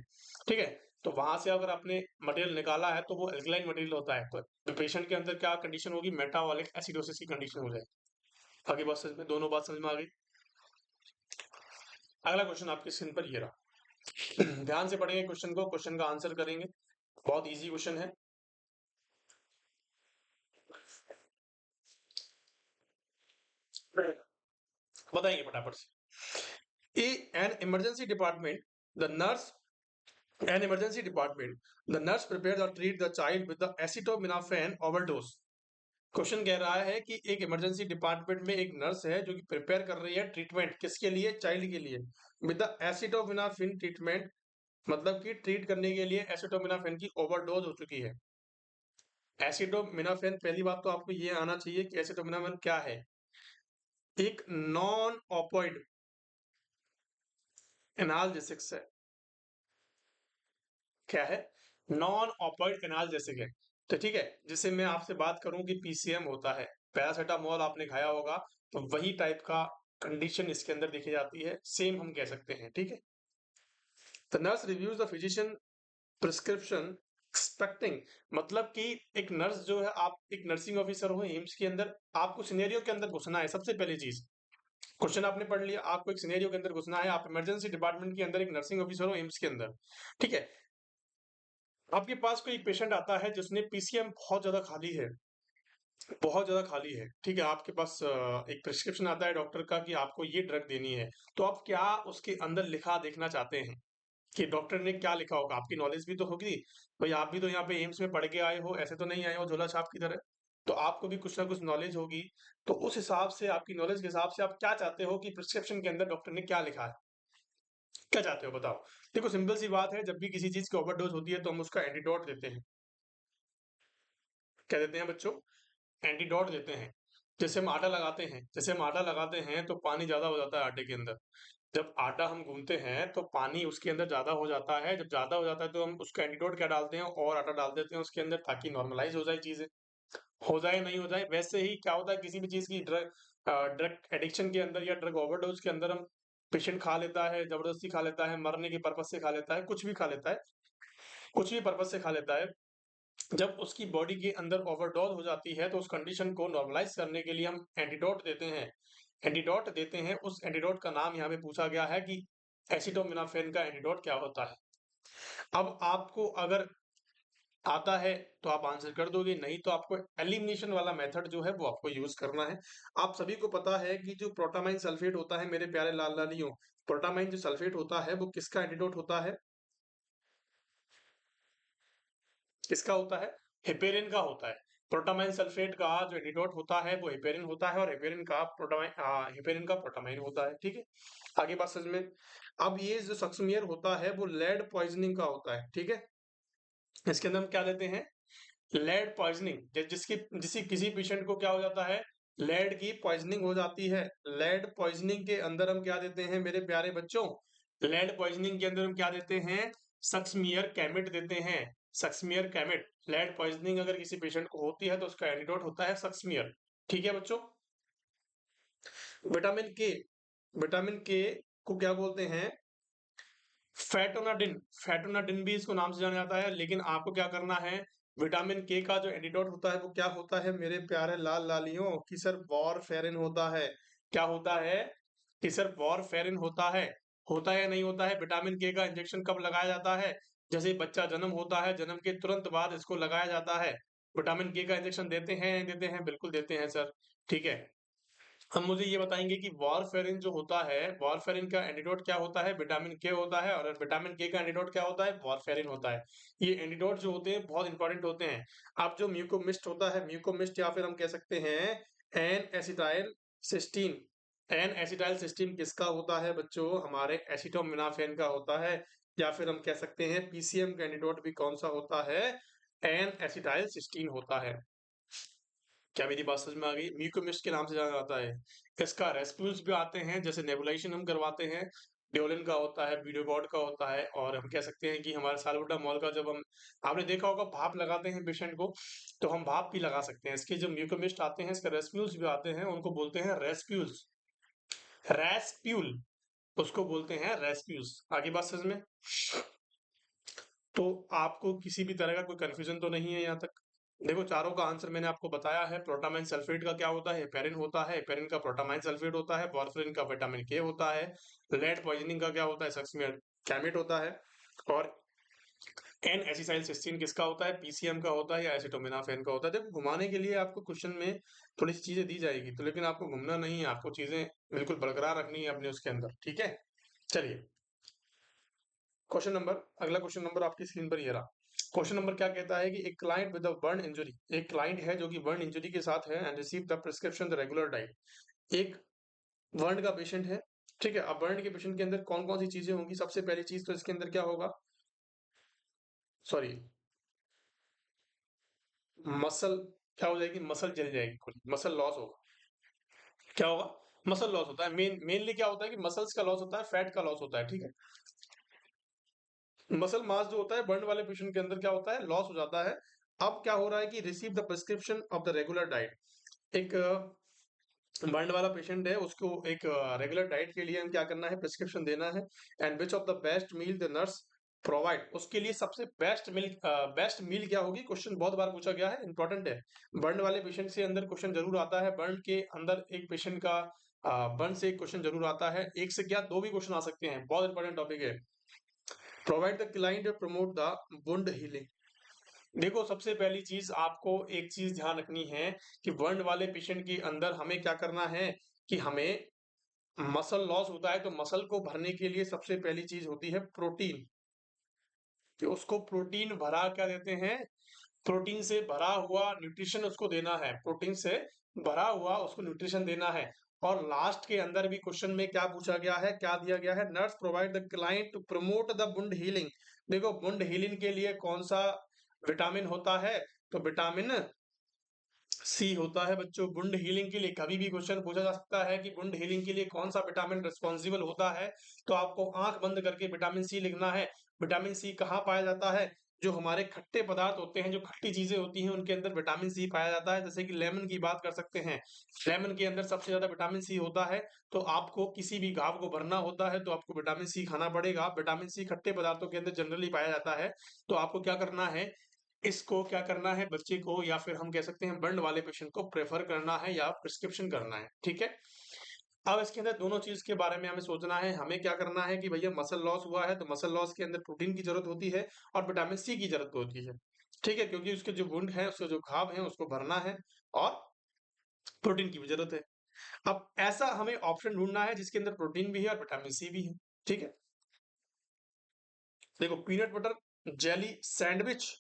ठीक है, तो वहां से अगर आपने मटेरियल निकाला है तो वो एल्कलाइन मटेरियल होता है, तो पेशेंट के अंदर क्या कंडीशन होगी? मेटाबॉलिक एसिडोसिस की कंडीशन हो जाएगी। आगे बात समझ में, दोनों बात समझ में आ गई। अगला क्वेश्चन आपके स्क्रीन पर ये रहा। ध्यान से पढ़ेंगे क्वेश्चन को, क्वेश्चन का आंसर करेंगे। बहुत इजी क्वेश्चन है। बताएंगे फटाफट से। An emergency department, the nurse an emergency department, the nurse prepares or treat the child with the acetaminophen overdose। Question कह रहा है कि एक इमरजेंसी डिपार्टमेंट में एक नर्स है जो कि प्रिपेयर कर रही है ट्रीटमेंट, किसके लिए? चाइल्ड के लिए, विद द एसिटोमिनाफिन ट्रीटमेंट, मतलब कि ट्रीट करने के लिए एसिटोमिनाफिन की ओवरडोज हो चुकी है। एसिटोमिनाफिन, पहली बात तो आपको ये आना चाहिए कि एसिटोमिनाफिन क्या है। एक नॉन ऑपोइड एनाल्जेसिक्स है। क्या है? नॉन ऑपोइड एनाल्जेसिक है। तो ठीक है, जैसे मैं आपसे बात करूं कि पीसीएम होता है, पैरासिटामोल आपने खाया होगा, तो वही टाइप का कंडीशन इसके अंदर देखी जाती है, सेम हम कह सकते हैं। ठीक है, the nurse reviews the physician prescription expecting, मतलब कि एक नर्स जो है, आप एक नर्सिंग ऑफिसर हो एम्स के अंदर, आपको सिनेरियो के अंदर घुसना है। सबसे पहली चीज, क्वेश्चन आपने पढ़ लिया, आपको एक सिनेरियो के अंदर घुसना है। आप इमरजेंसी डिपार्टमेंट के अंदर एक नर्सिंग ऑफिसर हो एम्स के अंदर। ठीक है, आपके पास कोई पेशेंट आता है जिसने पीसीएम बहुत ज्यादा खाली है, बहुत ज्यादा खाली है। ठीक है, आपके पास एक प्रिस्क्रिप्शन आता है डॉक्टर का कि आपको ये ड्रग देनी है, तो आप क्या उसके अंदर लिखा देखना चाहते हैं कि डॉक्टर ने क्या लिखा होगा? आपकी नॉलेज भी तो होगी भाई, आप भी तो यहाँ पे एम्स में पढ़ के आए हो, ऐसे तो नहीं आए हो झोला छाप की तरह, तो आपको भी कुछ ना कुछ नॉलेज होगी। तो उस हिसाब से, आपकी नॉलेज के हिसाब से आप क्या चाहते हो कि प्रिस्क्रिप्शन के अंदर डॉक्टर ने क्या लिखा है? क्या चाहते हो बताओ? देखो सिंपल सी बात है, जब भी किसी चीज की ओवरडोज होती है तो हम उसका एंटीडोट देते हैं। क्या देते हैं बच्चों? एंटीडोट देते हैं। जैसे हम आटा लगाते हैं, जैसे हम आटा लगाते हैं तो पानी ज्यादा हो जाता है आटे के अंदर। जब आटा हम गूंथते हैं तो पानी उसके अंदर ज्यादा हो जाता है। जब ज्यादा हो जाता है तो हम उसका एंटीडोट क्या डालते हैं? और आटा डाल देते हैं उसके अंदर, ताकि नॉर्मलाइज हो जाए चीजें। हो जाए नहीं हो जाए, वैसे ही क्या होता है किसी भी चीज की ड्रग ड्रग एडिक्शन के अंदर या ड्रग ओवरडोज के अंदर, हम पेशेंट खा लेता है, जबरदस्ती खा लेता है, मरने के पर्पज से खा लेता है, कुछ भी खा लेता है, कुछ भी पर्पज से खा लेता है। जब उसकी बॉडी के अंदर ओवरडोज हो जाती है तो उस कंडीशन को नॉर्मलाइज करने के लिए हम एंटीडोट देते हैं। एंटीडोट देते हैं, उस एंटीडोट का नाम यहाँ पे पूछा गया है कि एसिटोमिनोफेन का एंटीडोट क्या होता है। अब आपको अगर आता है तो आप आंसर कर दोगे, नहीं तो आपको एलिमिनेशन वाला मेथड जो है वो आपको यूज करना है। आप सभी को पता है कि जो प्रोटामाइन सल्फेट होता है मेरे प्यारे लाल लालियों, प्रोटामाइन जो सल्फेट होता है वो किसका एंटीडोट होता है? किसका होता है? हेपेरिन का होता है। प्रोटामाइन सल्फेट का जो एंटीडोट होता है वो हेपेरिन होता है, और हेपेरिन का प्रोटामाइन, हेपेरिन का प्रोटामाइन होता है। ठीक है, आगे बात समझ में। अब ये जो सक्समियर होता है वो लेड पॉइजनिंग का होता है। ठीक है, इसके अंदर हम क्या लेते हैं? लेड पॉइजनिंग, जिसकी जिसी किसी पेशेंट को क्या हो जाता है? लेड की पॉइजनिंग हो जाती है। लेड पॉइजनिंग के अंदर हम क्या देते हैं मेरे प्यारे बच्चों? लेड पॉइजनिंग के अंदर हम क्या देते हैं? सक्समियर कैमिट देते हैं। सक्समियर कैमिट, लेड पॉइजनिंग अगर किसी पेशेंट को होती है तो उसका एंटीडोट होता है सक्समियर। ठीक है बच्चों, विटामिन के, विटामिन के को क्या बोलते हैं? फैटोनाडिन। फैटोनाडिन भी इसको नाम से जाना जाता है, लेकिन आपको क्या करना है? विटामिन के का जो एंटीडोट होता है वो क्या होता है मेरे प्यारे लाल लालियों? कि सर वॉरफेरिन होता है। क्या होता है? कि सर वॉरफेरिन होता है। होता है या नहीं होता है? विटामिन के का इंजेक्शन कब लगाया जाता है? जैसे ही बच्चा जन्म होता है, जन्म के तुरंत बाद इसको लगाया जाता है। विटामिन के का इंजेक्शन देते हैं नहीं देते हैं? बिल्कुल देते हैं सर। ठीक है। हम मुझे ये बताएंगे कि वारफेरिन जो होता है, वारफेरिन का एंटीडोट क्या होता है? विटामिन के होता है। और विटामिन के का एंटीडोट क्या होता है? वारफेरिन होता है। ये एंटीडोट जो होते हैं बहुत इंपॉर्टेंट होते हैं। अब जो म्यूकोमिस्ट होता है, म्यूकोमिस्ट या फिर हम कह सकते हैं N acetyl cysteine. N acetyl cysteine किसका होता है बच्चों? हमारे एसिटोमिनाफेन का होता है। या फिर हम कह सकते हैं पीसीएम का एंटीडोट भी कौन सा होता है? एन एसिटाइल सिस्टीन होता है। क्या मेरी बात समझ में आ गई? म्यूकोमिस्ट के नाम से जाना जाता है। इसका रेस्प्यूल्स भी आते हैं, जैसे नेबुलाइजेशन हम करवाते हैं, डेओलिन का होता है, वीडियोकॉर्ड का होता है, और हम कह सकते हैं कि हमारे साल्बुटामॉल का जब हम, आपने देखा होगा भाप लगाते हैं पेशेंट को, तो हम भाप भी लगा सकते हैं। इसके जो म्यूकोमिस्ट आते हैं, इसके रेस्प्यूल्स भी आते हैं, उनको बोलते हैं रेस्प्यूल्स। रेस्प्यूल, उसको बोलते हैं रेस्प्यूल्स। आगे बात समझ में? तो आपको किसी भी तरह का कोई कंफ्यूजन तो नहीं है यहाँ तक? देखो, चारों का आंसर मैंने आपको बताया है। प्रोटामाइन सल्फेट का क्या होता है? हेपेरिन होता है। हेपेरिन का प्रोटामाइन सल्फेट होता है। वारफेरिन का विटामिन के होता है। लेड पॉइजनिंग का क्या होता है? सक्समियर कैमेट होता है। और एन एसिटाइलसिस्टीन किसका होता है? पीसीएम का होता है या एसिटोमिनाफेन का होता है। देखो, घुमाने के लिए आपको क्वेश्चन में थोड़ी सी चीजें दी जाएगी, तो लेकिन आपको घूमना नहीं है, आपको चीजें बिल्कुल बरकरार रखनी है अपने उसके अंदर। ठीक है, चलिए क्वेश्चन नंबर, अगला क्वेश्चन नंबर आपकी स्क्रीन पर ये रहा। क्वेश्चन नंबर क्या कहता है कि एक client with a burn injury, एक क्लाइंट है जो कि बर्न इंजरी के साथ है, and receive the prescription the regular diet. एक बर्न का पेशेंट है, ठीक है। अब बर्न के पेशेंट के अंदर कौन कौन सी चीजें होंगी? सबसे पहली चीज तो इसके अंदर क्या होगा? सॉरी, मसल क्या हो जाएगी? मसल जल जाएगी, खुली मसल लॉस होगा। क्या होगा? मसल लॉस होता है। मेनली क्या होता है कि मसल्स का लॉस होता है, फैट का लॉस होता है। ठीक है, मसल मास जो होता है बर्न वाले पेशेंट के अंदर क्या होता है? लॉस हो जाता है। अब क्या हो रहा है कि receive the prescription of the regular diet. एक बर्न वाला पेशेंट है, उसको एक रेगुलर डाइट के लिए हम क्या करना है? प्रिस्क्रिप्शन देना है। And which of the best meal the nurse provide, उसके लिए सबसे बेस्ट मील क्या होगी? क्वेश्चन बहुत बार पूछा गया है, इंपॉर्टेंट है। बर्न वाले पेशेंट से अंदर क्वेश्चन जरूर आता है। बर्न के अंदर एक पेशेंट का बर्न से एक क्वेश्चन जरूर आता है। एक से क्या, दो भी क्वेश्चन आ सकते हैं, बहुत इंपॉर्टेंट टॉपिक है। Provide the client promote the wound healing. देखो, सबसे पहली चीज आपको एक चीज ध्यान रखनी है कि बर्न वाले पेशेंट के अंदर हमें क्या करना है कि हमें मसल लॉस होता है, तो मसल को भरने के लिए सबसे पहली चीज होती है प्रोटीन। कि उसको प्रोटीन भरा क्या देते हैं? प्रोटीन से भरा हुआ न्यूट्रिशन उसको देना है। प्रोटीन से भरा हुआ उसको न्यूट्रिशन देना है। और लास्ट के अंदर भी क्वेश्चन में क्या पूछा गया है, क्या दिया गया है? Nurse provide the client to promote the wound healing. देखो, वुंड हीलिंग के लिए कौन सा विटामिन होता है? तो विटामिन सी होता है बच्चों। वुंड हीलिंग के लिए कभी भी क्वेश्चन पूछा जा सकता है कि वुंड हीलिंग के लिए कौन सा विटामिन रिस्पॉन्सिबल होता है, तो आपको आंख बंद करके विटामिन सी लिखना है। विटामिन सी कहाँ पाया जाता है? जो हमारे खट्टे पदार्थ होते हैं, जो खट्टी चीजें होती हैं, उनके अंदर विटामिन सी पाया जाता है। जैसे कि लेमन की बात कर सकते हैं, लेमन के अंदर सबसे ज्यादा विटामिन सी होता है। तो आपको किसी भी घाव को भरना होता है तो आपको विटामिन सी खाना पड़ेगा। विटामिन सी खट्टे पदार्थों के अंदर जनरली पाया जाता है। तो आपको क्या करना है, इसको क्या करना है बच्चे को, या फिर हम कह सकते हैं बर्न वाले पेशेंट को प्रेफर करना है या प्रिस्क्रिप्शन करना है। ठीक है, अब इसके अंदर दोनों चीज के बारे में हमें सोचना है। हमें क्या करना है कि भैया मसल लॉस हुआ है, तो मसल लॉस के अंदर प्रोटीन की जरूरत होती है और विटामिन सी की जरूरत होती है। ठीक है, क्योंकि उसके जो वुंड है, उसके जो घाव है, उसको भरना है और प्रोटीन की भी जरूरत है। अब ऐसा हमें ऑप्शन ढूंढना है जिसके अंदर प्रोटीन भी है और विटामिन सी भी है। ठीक है, देखो, peanut butter jelly sandwich,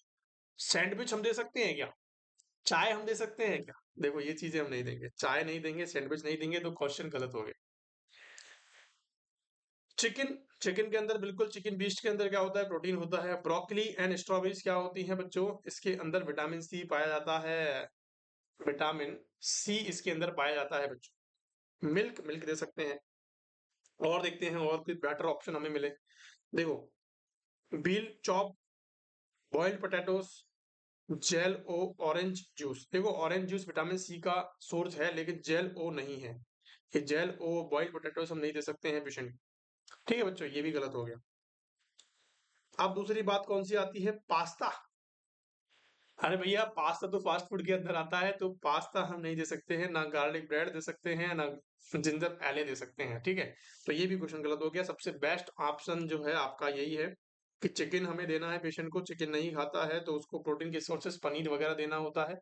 sandwich हम दे सकते हैं क्या? चाय हम दे सकते हैं क्या? देखो, ये चीजें हम नहीं देंगे, चाय नहीं देंगे, सैंडविच नहीं देंगे, तो क्वेश्चन गलत हो गए। चिकन, चिकन के अंदर बिल्कुल, चिकन बीस्ट के अंदर क्या होता है? प्रोटीन होता है। ब्रोकली एंड स्ट्रॉबेरीज क्या होती हैं बच्चों? इसके अंदर विटामिन सी पाया जाता है। विटामिन सी इसके अंदर पाया जाता है बच्चों। मिल्क, मिल्क दे सकते हैं। और देखते हैं और कोई बेटर ऑप्शन हमें मिले। देखो, बील चॉप, बॉइल्ड पोटैटोस, जेल ओ ऑरेंज जूस। देखो, ऑरेंज जूस विटामिन सी का सोर्स है, लेकिन जेल ओ नहीं है। ये जेल ओ बॉइल्ड पोटैटोस हम नहीं दे सकते हैं पेशेंट। ठीक है बच्चों, ये भी गलत हो गया। अब दूसरी बात कौन सी आती है? पास्ता। अरे भैया, पास्ता तो फास्ट फूड के अंदर आता है, तो पास्ता हम नहीं दे सकते हैं, ना गार्लिक ब्रेड दे सकते हैं, ना जिंजर एले दे सकते हैं। ठीक है, तो ये भी क्वेश्चन गलत हो गया। सबसे बेस्ट ऑप्शन जो है आपका यही है, कि चिकन हमें देना है पेशेंट को, चिकन नहीं खाता है तो उसको प्रोटीन के सोर्सेस पनीर वगैरह देना होता है।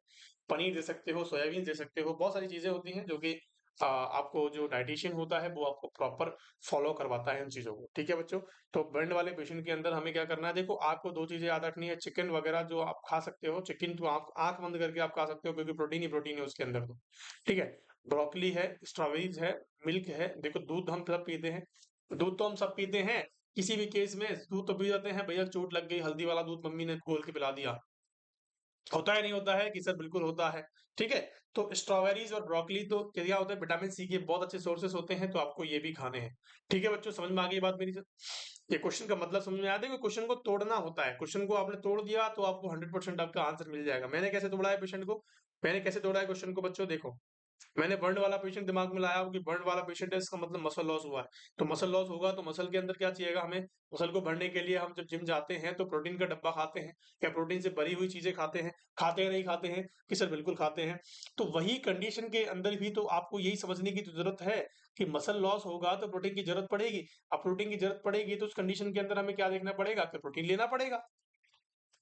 पनीर दे सकते हो, सोयाबीन दे सकते हो, बहुत सारी चीजें होती हैं जो कि आपको जो डाइटिशियन होता है वो आपको प्रॉपर फॉलो करवाता है इन चीजों को। ठीक है बच्चों, तो बर्न वाले पेशेंट के अंदर हमें क्या करना है, देखो आपको दो चीजें याद रखनी है। चिकन वगैरह जो आप खा सकते हो, चिकन तो आप आंख बंद करके आप खा सकते हो क्योंकि प्रोटीन ही प्रोटीन है उसके अंदर तो। ठीक है, ब्रोकली है, स्ट्रॉबेरीज है, मिल्क है, देखो दूध हम सब पीते हैं, दूध तो हम सब पीते हैं। किसी भी केस में दूध तो पी जाते हैं, भैया चोट लग गई, हल्दी वाला दूध मम्मी ने घोल के पिला दिया, होता है नहीं होता है कि सर बिल्कुल होता है। ठीक है, तो स्ट्रॉबेरीज और ब्रोकली तो क्या होता है, विटामिन सी के बहुत अच्छे सोर्सेस होते हैं, तो आपको ये भी खाने हैं। ठीक है बच्चों, समझ में आ गई बात मेरी? ये क्वेश्चन का मतलब समझ में आया था कि क्वेश्चन को तोड़ना होता है, क्वेश्चन को आपने तोड़ दिया तो आपको 100% आपका आंसर मिल जाएगा। मैंने कैसे तोड़ा है क्वेश्चन को, मैंने कैसे तोड़ा है क्वेश्चन को बच्चों, देखो मैंने बर्न वाला पेशेंट दिमाग में लाया कि बर्न वाला पेशेंट है, इसका मतलब मसल लॉस हुआ है। तो मसल लॉस होगा तो मसल के अंदर क्या चाहिएगा हमें, मसल को भरने के लिए हम जब जिम जाते हैं तो प्रोटीन का डब्बा खाते हैं, या प्रोटीन से भरी हुई चीजें खाते हैं, खाते हैं नहीं खाते हैं कि सर बिल्कुल खाते हैं। तो वही कंडीशन के अंदर भी तो आपको यही समझने की तो जरूरत है कि मसल लॉस होगा तो प्रोटीन की जरूरत पड़ेगी। अब प्रोटीन की जरूरत पड़ेगी तो उस कंडीशन के अंदर हमें क्या देखना पड़ेगा कि प्रोटीन लेना पड़ेगा,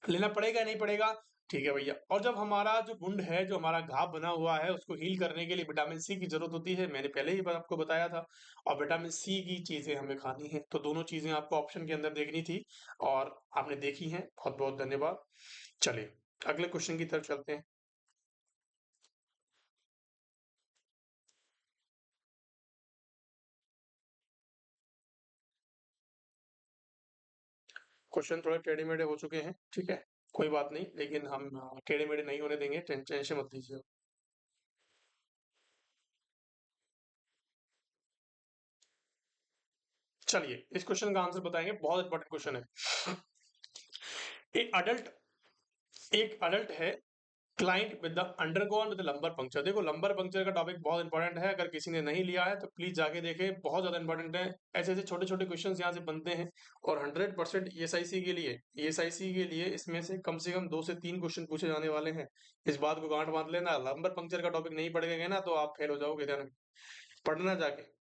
लेना पड़ेगा नहीं पड़ेगा? ठीक है भैया, और जब हमारा जो वुंड है, जो हमारा घाव बना हुआ है, उसको हील करने के लिए विटामिन सी की जरूरत होती है, मैंने पहले ही आपको बताया था। और विटामिन सी की चीजें हमें खानी है, तो दोनों चीजें आपको ऑप्शन के अंदर देखनी थी और आपने देखी हैं, बहुत बहुत धन्यवाद। चलिए अगले क्वेश्चन की तरफ चलते हैं। क्वेश्चन थोड़े टेढ़े मेढ़े हो चुके हैं, ठीक है, कोई बात नहीं, लेकिन हम टेढ़े मेढ़े नहीं होने देंगे, टेंशन मत लीजिए। चलिए इस क्वेश्चन का आंसर बताएंगे, बहुत इंपॉर्टेंट क्वेश्चन है। एक अडल्ट एक अडल्ट है client with the undergone with lumbar puncture. देखो लंबर पंक्चर का टॉपिक बहुत इंपॉर्टेंट है, अगर किसी ने नहीं लिया है तो प्लीज जाके देखें, बहुत ज्यादा इंपॉर्टेंट है। ऐसे ऐसे छोटे छोटे क्वेश्चन यहाँ से बनते हैं और 100% ईएसआईसी के लिए, ईएसआईसी के लिए इसमें से कम 2 से 3 क्वेश्चन पूछे जाने वाले हैं। इस बात को गांठ बांध लेना, लंबर पंक्चर का टॉपिक नहीं पढ़ेंगे ना तो आप फेल हो जाओगे, ध्यान रखना। पढ़ना जाके,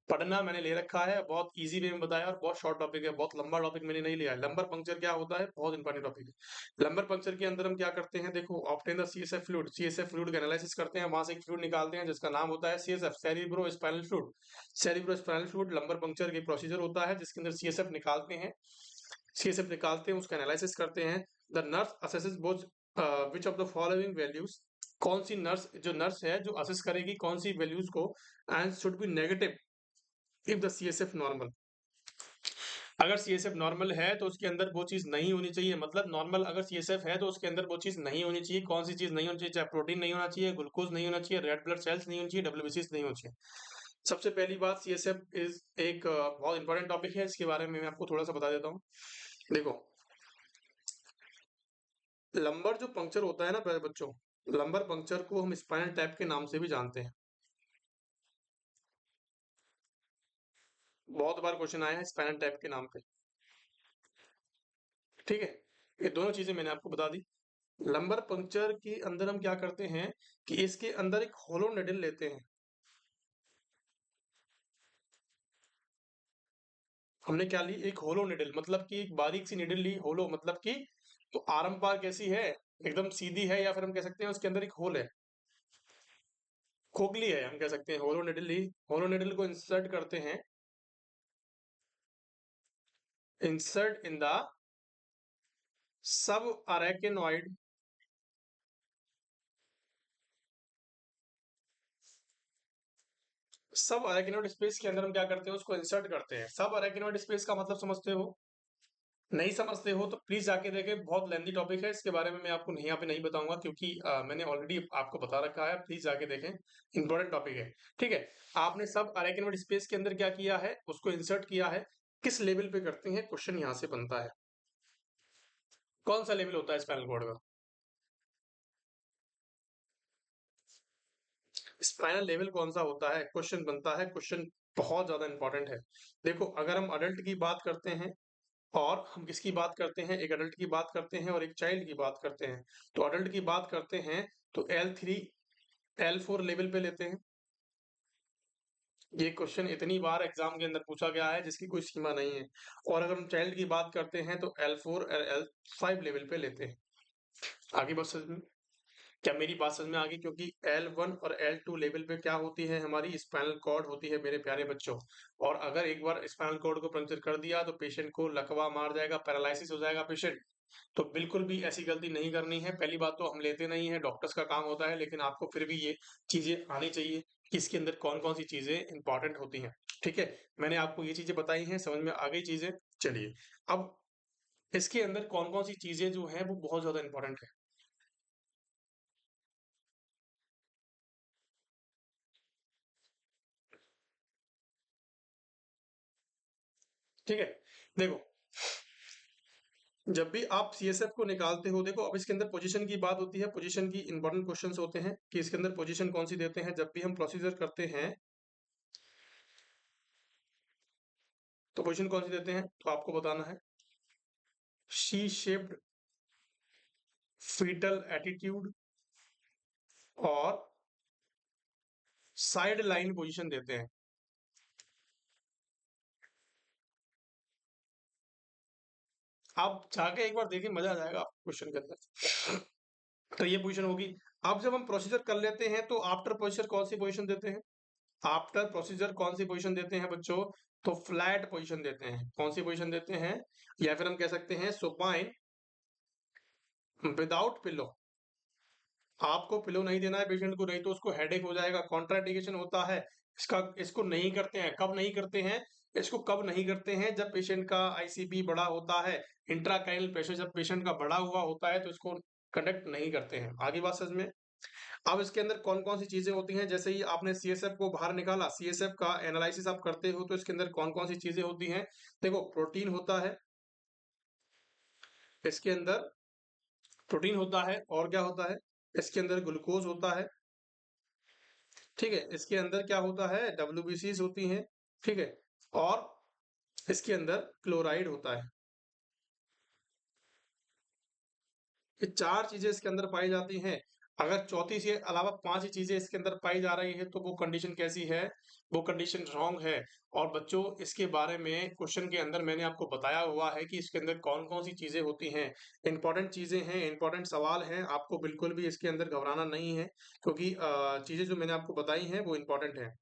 पढ़ना मैंने ले रखा है, बहुत इजी वे में बताया और बहुत शॉर्ट टॉपिक है, बहुत लंबा टॉपिक मैंने नहीं लिया है। लंबर पंक्चर क्या होता है, बहुत इंपॉर्टेंट टॉपिक है। लंबर पंक्चर के अंदर हम क्या करते हैं, देखो obtain the CSF fluid, CSF fluid का एनालिसिस करते हैं, वहां से एक फ्लूइड निकालते हैं जिसका नाम होता है CSF, cerebro spinal fluid. Cerebro spinal fluid lumbar puncture की प्रोसीजर होता है जिसके अंदर सीएसएफ निकालते हैं, सीएसएफ निकालते हैं, उसका एनालिसिस करते हैं। The nurse assesses both which of the following values, कौन सी नर्स, जो नर्स है जो असेस करेगी कौन सी वैल्यूज को, and should be negative if the CSF normal. अगर सीएसएफ नॉर्मल है तो उसके अंदर वो चीज नहीं होनी चाहिए, मतलब नॉर्मल अगर सीएसएफ है तो उसके अंदर वो चीज नहीं होनी चाहिए। कौन सी चीज नहीं होनी चाहिए, चाहे प्रोटीन नहीं होना चाहिए, ग्लूकोज नहीं होना चाहिए, रेड ब्लड सेल्स नहीं होनी चाहिए, डब्ल्यूबीसीज नहीं होनी चाहिए। सबसे पहली बात, सीएसएफ इज एक बहुत इंपॉर्टेंट टॉपिक है, इसके बारे में मैं आपको थोड़ा सा बता देता हूँ। देखो लंबर जो पंक्चर होता है ना प्यारे बच्चों, लंबर पंक्चर को हम स्पाइनल टैप के नाम से भी जानते हैं, बहुत बार क्वेश्चन आया है स्पाइनल टैप के नाम पे। ठीक है, ये दोनों चीजें मैंने आपको बता दी। लंबर पंक्चर के अंदर हम क्या करते हैं कि इसके अंदर एक होलो निडल लेते हैं। हमने क्या ली, एक होलो निडल, मतलब कि एक बारीक सी निडल ली, होलो मतलब कि तो आरम पार कैसी है, एकदम सीधी है, या फिर हम कह सकते हैं उसके अंदर एक होल है, खोखली है, हम कह सकते हैं। होलो निडल ली, होलो निडल को इंसर्ट करते हैं, इंसर्ट इन द सब अरेकेनॉइड, सब अरेकेनॉइड स्पेस के अंदर हम क्या करते हैं, उसको इंसर्ट करते हैं। सब अरेकेनॉइड स्पेस का मतलब समझते हो? नहीं समझते हो तो प्लीज जाके देखें, बहुत लेंथी टॉपिक है, इसके बारे में मैं आपको नहीं यहाँ पे नहीं बताऊंगा क्योंकि मैंने ऑलरेडी आपको बता रखा है, प्लीज जाके देखें, इंपॉर्टेंट टॉपिक है। ठीक है, आपने सब अरेकेनोइड स्पेस के अंदर क्या किया है, उसको इंसर्ट किया है, किस लेवल पे करते हैं, क्वेश्चन यहाँ से बनता है, कौन सा लेवल होता है स्पाइनल कॉर्ड का, स्पाइनल लेवल कौन सा होता है, क्वेश्चन बनता है, क्वेश्चन बहुत ज्यादा इंपॉर्टेंट है। देखो अगर हम अडल्ट की बात करते हैं और हम किसकी बात करते हैं, एक अडल्ट की बात करते हैं और एक चाइल्ड की बात करते हैं, तो अडल्ट की बात करते हैं तो L3 L4 लेवल पे लेते हैं, ये क्वेश्चन इतनी बार एग्जाम के अंदर पूछा गया है जिसकी कोई सीमा नहीं है। और अगर हम चाइल्ड की बात करते हैं तो L4 और L5 लेवल पे लेते हैं। आगे बात समझ में, क्या मेरी बात समझ में आ गई? क्योंकि L1 और L2 लेवल पे क्या होती है, हमारी स्पाइनल कॉर्ड होती है मेरे प्यारे बच्चों। और अगर एक बार स्पाइनल कॉर्ड को पंक्चर कर दिया तो पेशेंट को लकवा मार जाएगा, पैरालिसिस हो जाएगा पेशेंट। तो बिल्कुल भी ऐसी गलती नहीं करनी है। पहली बात तो हम लेते नहीं है, डॉक्टर्स का काम होता है, लेकिन आपको फिर भी ये चीजें आनी चाहिए कि इसके अंदर कौन कौन सी चीजें इंपॉर्टेंट होती हैं। ठीक है, मैंने आपको ये चीजें बताई हैं, समझ में आ गई चीजें। चलिए, अब इसके अंदर कौन कौन सी चीजें जो है वो बहुत ज्यादा इंपॉर्टेंट है। ठीक है, देखो, जब भी आप सीएसएफ को निकालते हो, देखो अब इसके अंदर पोजीशन की बात होती है। पोजीशन की इंपॉर्टेंट क्वेश्चंस होते हैं कि इसके अंदर पोजीशन कौन सी देते हैं। जब भी हम प्रोसीजर करते हैं तो पोजीशन कौन सी देते हैं, तो आपको बताना है शी शेप्ड फीटल एटीट्यूड और साइड लाइन पोजीशन देते हैं। आप जाके एक बार देखिए, मजा आ जाएगा आपको क्वेश्चन के अंदर। तो ये पोजीशन होगी। अब जब हम प्रोसीजर कर लेते हैं तो आफ्टर प्रोसीजर कौन सी पोजीशन देते हैं? आफ्टर प्रोसीजर कौन सी पोजीशन देते हैं बच्चों? तो फ्लैट पोजीशन देते हैं। कौन सी पोजीशन देते हैं? या फिर हम कह सकते हैं सुपाइन विदाउट पिलो। आपको पिलो नहीं देना है पेशेंट को, नहीं तो उसको हेडेक हो जाएगा, कॉन्ट्राइंडिकेशन होता है इसका। इसको नहीं करते हैं, कब नहीं करते हैं? इसको कब नहीं करते हैं? जब पेशेंट का आईसीपी बड़ा होता है, इंट्राकाइनल प्रेशर जब पेशेंट का बड़ा हुआ होता है तो इसको कंडक्ट नहीं करते हैं। आगे बात समझ में। अब इसके अंदर कौन कौन सी चीजें होती हैं, जैसे ही आपने सीएसएफ को बाहर निकाला, सीएसएफ का एनालिसिस आप करते हो तो इसके अंदर कौन कौन सी चीजें होती हैं। देखो, प्रोटीन होता है इसके अंदर, प्रोटीन होता है, और क्या होता है इसके अंदर? ग्लूकोज होता है। ठीक है, इसके अंदर क्या होता है? डब्ल्यूबीसीज होती हैं। ठीक है, और इसके अंदर क्लोराइड होता है। ये चार चीजें इसके अंदर पाई जाती हैं। अगर चौथी से अलावा पांच ही चीजें इसके अंदर पाई जा रही है तो वो कंडीशन कैसी है? वो कंडीशन रॉन्ग है। और बच्चों, इसके बारे में क्वेश्चन के अंदर मैंने आपको बताया हुआ है कि इसके अंदर कौन कौन सी चीजें होती हैं। इंपॉर्टेंट चीजें हैं, इंपॉर्टेंट सवाल हैं, आपको बिल्कुल भी इसके अंदर घबराना नहीं है, क्योंकि चीजें जो मैंने आपको बताई हैं वो इंपॉर्टेंट है।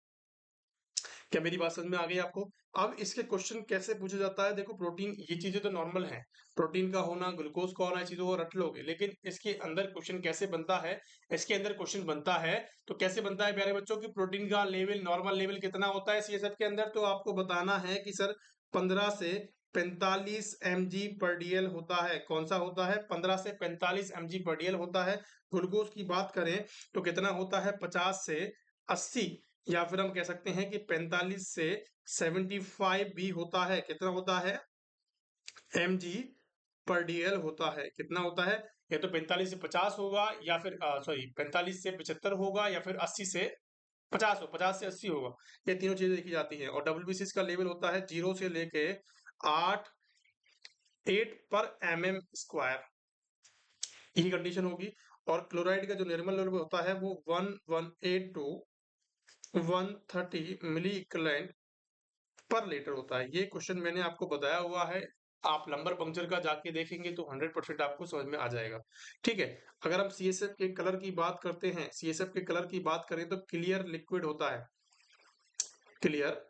क्या मेरी बात समझ में आ गई आपको? अब इसके क्वेश्चन कैसे पूछा जाता है, देखो, प्रोटीन, ये चीजें तो नॉर्मल है, प्रोटीन का होना, ग्लूकोज का होना, ये चीजों को रट लोगे, लेकिन इसके अंदर क्वेश्चन कैसे बनता है? इसके अंदर क्वेश्चन बनता है तो कैसे बनता है प्यारे बच्चों, की प्रोटीन का लेवल, नॉर्मल लेवल कितना होता है सीएसएफ के अंदर? तो आपको बताना है कि सर 15 से 45 mg पर डीएल होता है। कौन सा होता है? 15 से 45 mg पर डीएल होता है। ग्लूकोज की बात करें तो कितना होता है? 50 से 80, या फिर हम कह सकते हैं कि 45 से 75 भी होता है। कितना होता है? mg पर डीएल होता है। कितना होता है? या तो 45 से 50 होगा, या फिर सॉरी 45 से 75 होगा, या फिर 80 से 50 हो, 50 से 80 होगा। ये तीनों चीजें देखी जाती हैं। और डब्ल्यूबीसी का लेवल होता है 0 से लेके 8 पर mm स्क्वायर, यही कंडीशन होगी। और क्लोराइड का जो नॉर्मल लेवल होता है वो 1182 130 मिली इक्वलेंट पर लीटर होता है। ये क्वेश्चन मैंने आपको बताया हुआ है, आप लंबर पंक्चर का जाके देखेंगे तो 100% आपको समझ में आ जाएगा। ठीक है, अगर हम सीएसएफ के कलर की बात करते हैं, सीएसएफ के कलर की बात करें तो क्लियर लिक्विड होता है, क्लियर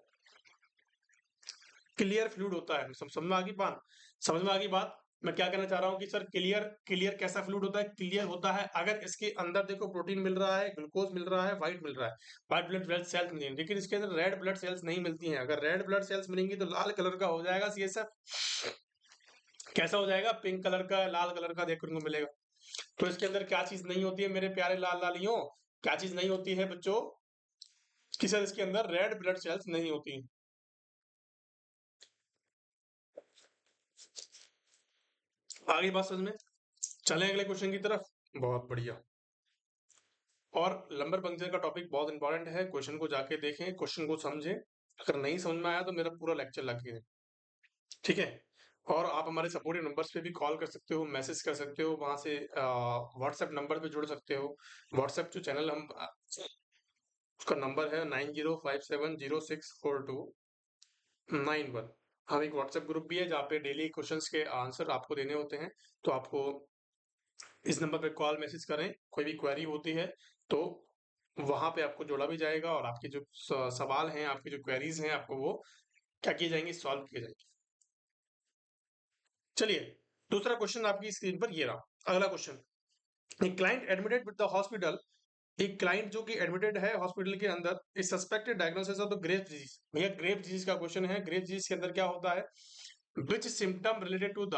क्लियर फ्लूइड होता है। समझ में आ गई बात? समझ में आ गई बात? मैं क्या कहना चाह रहा हूँ कि सर क्लियर क्लियर कैसा फ्लूइड होता है? क्लियर होता है अगर इसके अंदर देखो प्रोटीन मिल रहा है, ग्लूकोज मिल रहा है, व्हाइट मिल रहा है, व्हाइट ब्लड सेल्स मिल रही है, लेकिन इसके अंदर रेड ब्लड सेल्स नहीं मिलती हैं। अगर रेड ब्लड सेल्स मिलेंगी तो लाल कलर का हो जाएगा सीएसएफ। कैसा हो जाएगा? पिंक कलर का, लाल कलर का देखने को मिलेगा। तो इसके अंदर क्या चीज नहीं होती है मेरे प्यारे लाल लालियों? क्या चीज नहीं होती है बच्चों? कि सर इसके अंदर रेड ब्लड सेल्स नहीं होती। आगे बात समझ में, चलें अगले क्वेश्चन की तरफ। बहुत बढ़िया। और लंबर पंक्चर का टॉपिक बहुत इंपॉर्टेंट है, क्वेश्चन को जाके देखें, क्वेश्चन को समझें। अगर नहीं समझ में आया तो मेरा पूरा लेक्चर लगे। ठीक है, और आप हमारे सपोर्टिव नंबर्स पे भी कॉल कर सकते हो, मैसेज कर सकते हो, वहां से व्हाट्सएप नंबर पे जुड़ सकते हो। व्हाट्सएप जो चैनल हम उसका नंबर है 9057064291। हम एक व्हाट्सएप ग्रुप भी है जहाँ पे डेली क्वेश्चंस के आंसर आपको देने होते हैं, तो आपको इस नंबर पे कॉल मैसेज करें, कोई भी क्वेरी होती है तो वहां पे आपको जोड़ा भी जाएगा और आपके जो सवाल हैं, आपकी जो क्वेरीज हैं, आपको वो क्या किए जाएंगे, सॉल्व किए जाएंगे। चलिए, दूसरा क्वेश्चन आपकी स्क्रीन पर ये रहा। अगला क्वेश्चन, एक client admitted with the hospital, एक क्लाइंट जो कि एडमिटेड है हॉस्पिटल के अंदर, is suspected diagnosis of the Graves disease. भैया ग्रेव्स डिजीज का क्वेश्चन है। ग्रेव्स डिजीज के अंदर क्या होता है, which symptom related to the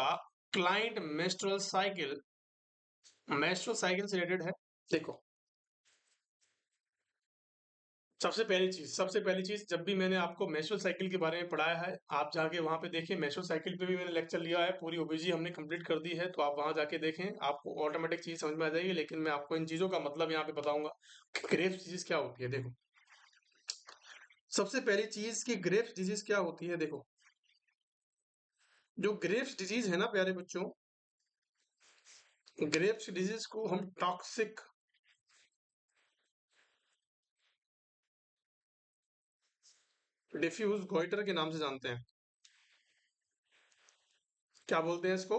client menstrual cycle, menstrual cycle से रिलेटेड है। देखो, सबसे पहली चीज जब भी मैंने आपको मेंस्ट्रुअल साइकिल के बारे में पढ़ाया है, आप जाके वहां पे देखें, मेंस्ट्रुअल साइकिल पे भी मैंने लेक्चर लिया है, पूरी ओबीजी हमने कंप्लीट कर दी है, तो आप वहां जाके देखें, आपको ऑटोमेटिक चीज समझ में आ जाएगी। लेकिन मैं आपको इन चीजों का मतलब यहाँ पे बताऊंगा कि ग्रेव्स डिजीज क्या होती है। देखो, सबसे पहली चीज कि ग्रेव्स डिजीज क्या होती है। देखो, जो ग्रेव्स डिजीज है ना प्यारे बच्चों, ग्रेव्स डिजीज को हम टॉक्सिक डिफ्यूज गोइटर के नाम से जानते हैं। क्या बोलते हैं इसको,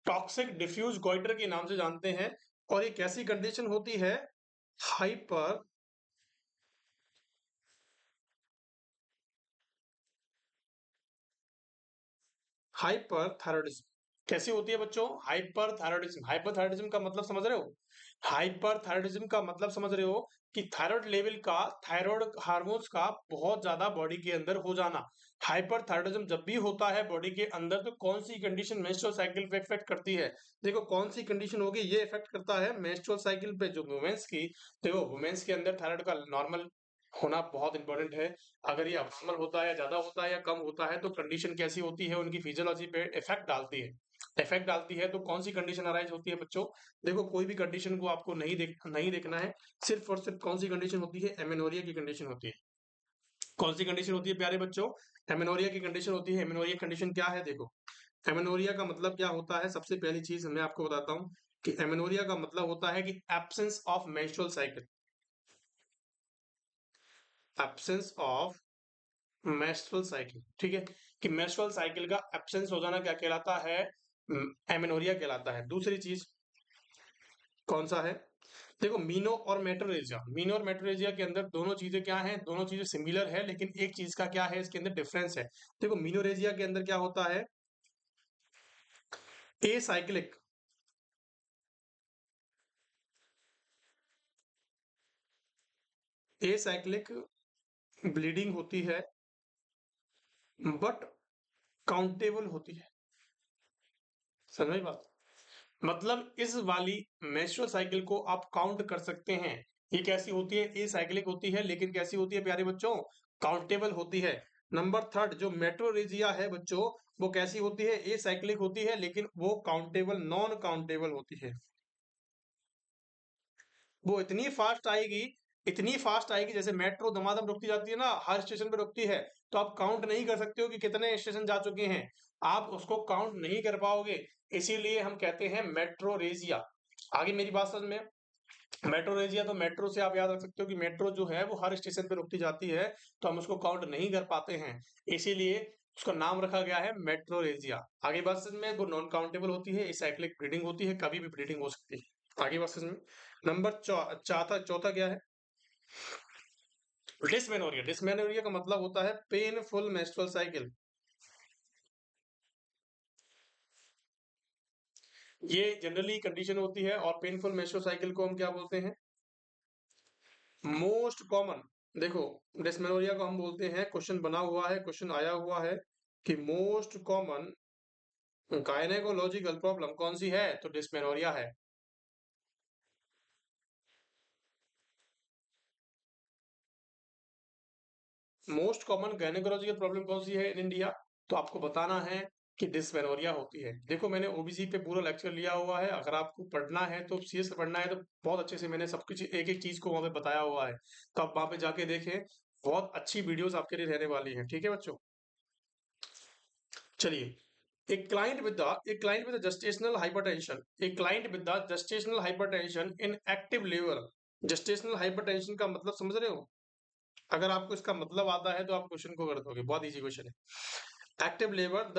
टॉक्सिक डिफ्यूज गोइटर के नाम से जानते हैं। और एक ऐसी कंडीशन होती है, हाइपर हाइपरथायरॉयडिज्म। कैसी होती है बच्चों, हाइपरथायरॉयडिज्म। हाइपरथायरॉयडिज्म का मतलब समझ रहे हो, हाइपरथायरॉयडिज्म का मतलब समझ रहे हो कि थायराइड लेवल का, थायराइड हार्मोन्स का बहुत ज्यादा बॉडी के अंदर हो जाना। हाइपरथायरॉयडिज्म जब भी होता है बॉडी के अंदर, तो कौन सी कंडीशन मेंस्ट्रुअल साइकिल पे इफेक्ट करती है। देखो कौन सी कंडीशन होगी, ये इफेक्ट करता है मेंस्ट्रुअल साइकिल पे, जो वुमेन्स की। देखो वुमेन्स के अंदर थायराइड का नॉर्मल होना बहुत इंपॉर्टेंट है। अगर ये अबनॉर्मल होता है, ज्यादा होता है या कम होता है, तो कंडीशन कैसी होती है, उनकी फिजियोलॉजी पे इफेक्ट डालती है तो कौन सी कंडीशन अराइज होती है बच्चों। देखो कोई भी कंडीशन को आपको नहीं देखना है, सिर्फ और सिर्फ कौन सी कंडीशन होती है, एमेनोरिया की कंडीशन होती है। कौन सी कंडीशन होती है प्यारे बच्चों, एमेनोरिया की कंडीशन होती है। एमेनोरिया कंडीशन क्या है, देखो एमेनोरिया का मतलब क्या होता है, सबसे पहली चीज मैं आपको बताता हूँ कि एमेनोरिया का मतलब होता है कि absence of menstrual cycle, absence of menstrual cycle. ठीक है, कि मेंस्ट्रुअल साइकिल का एब्सेंस हो जाना क्या कहलाता है, एमेनोरिया कहलाता है। दूसरी चीज कौन सा है, देखो मीनो और मेट्रोरेजिया। मीनो और मेट्रोरेजिया के अंदर दोनों चीजें क्या हैं, दोनों चीजें सिमिलर है, लेकिन एक चीज का क्या है, इसके अंदर डिफरेंस है। देखो मीनोरेजिया के अंदर क्या होता है, a cyclic, a cyclic bleeding होती है, बट काउंटेबल होती है। समझ में बात, मतलब इस वाली मेंस्ट्रुअल साइकिल को आप काउंट कर सकते हैं। ये कैसी होती है, ए साइक्लिक होती है, लेकिन कैसी होती है प्यारे बच्चों, काउंटेबल होती है। नंबर थर्ड, जो मेट्रोरेजिया है बच्चों, वो कैसी होती है, ए साइक्लिक होती है, लेकिन वो काउंटेबल, नॉन काउंटेबल होती है। वो इतनी फास्ट आएगी जैसे मेट्रो दमादम रुकती जाती है ना, हर स्टेशन पे रुकती है, तो आप काउंट नहीं कर सकते हो कि कितने स्टेशन जा चुके हैं, आप उसको काउंट नहीं कर पाओगे। इसीलिए हम कहते हैं मेट्रो रेजिया। आगे मेरी बात समझ में, मेट्रो रेजिया, तो मेट्रो से आप याद रख सकते हो कि मेट्रो जो है वो हर स्टेशन पे रुकती जाती है, तो हम उसको काउंट नहीं कर पाते हैं, इसीलिए उसका नाम रखा गया है मेट्रो रेजिया। आगे बात समझ में, वो नॉन काउंटेबल होती है, साइक्लिक ब्रीडिंग होती है, कभी भी ब्रीडिंग हो सकती है। आगे बात समझ में, नंबर चौथा चौथा क्या है, डिसमेनोरिया। डिसमेनोरिया का मतलब होता है पेनफुल मेंस्ट्रुअल साइकिल। ये जनरली कंडीशन होती है, और पेनफुल मेंस्ट्रुअल साइकिल को हम क्या बोलते हैं, मोस्ट कॉमन। देखो डिसमेनोरिया को हम बोलते हैं, क्वेश्चन बना हुआ है, क्वेश्चन आया हुआ है कि मोस्ट कॉमन गायनेकोलॉजिकल प्रॉब्लम कौन सी है, तो डिसमेनोरिया है। मोस्ट कॉमन गायनेकोलॉजिकल प्रॉब्लम कौन सी है इन इंडिया, तो आपको बताना है कि डिस्मेनोरिया होती है। देखो मैंने ओबीसी पे पूरा लेक्चर लिया हुआ है, अगर आपको पढ़ना है तो सीरियस पढ़ना है तो बहुत अच्छे से मैंने सब कुछ एक एक चीज को वहां पे बताया हुआ है, तो आप वहां पे जाके देखें, बहुत अच्छी वीडियोस आपके लिए रहने वाली है। ठीक है बच्चों, चलिए, a client with a gestational hypertension, a client with the gestational hypertension in active labor। gestational hypertension का मतलब समझ रहे हो, अगर आपको इसका मतलब आता है तो आप क्वेश्चन को कर दोगे, बहुत इजी क्वेश्चन है। Active labour, the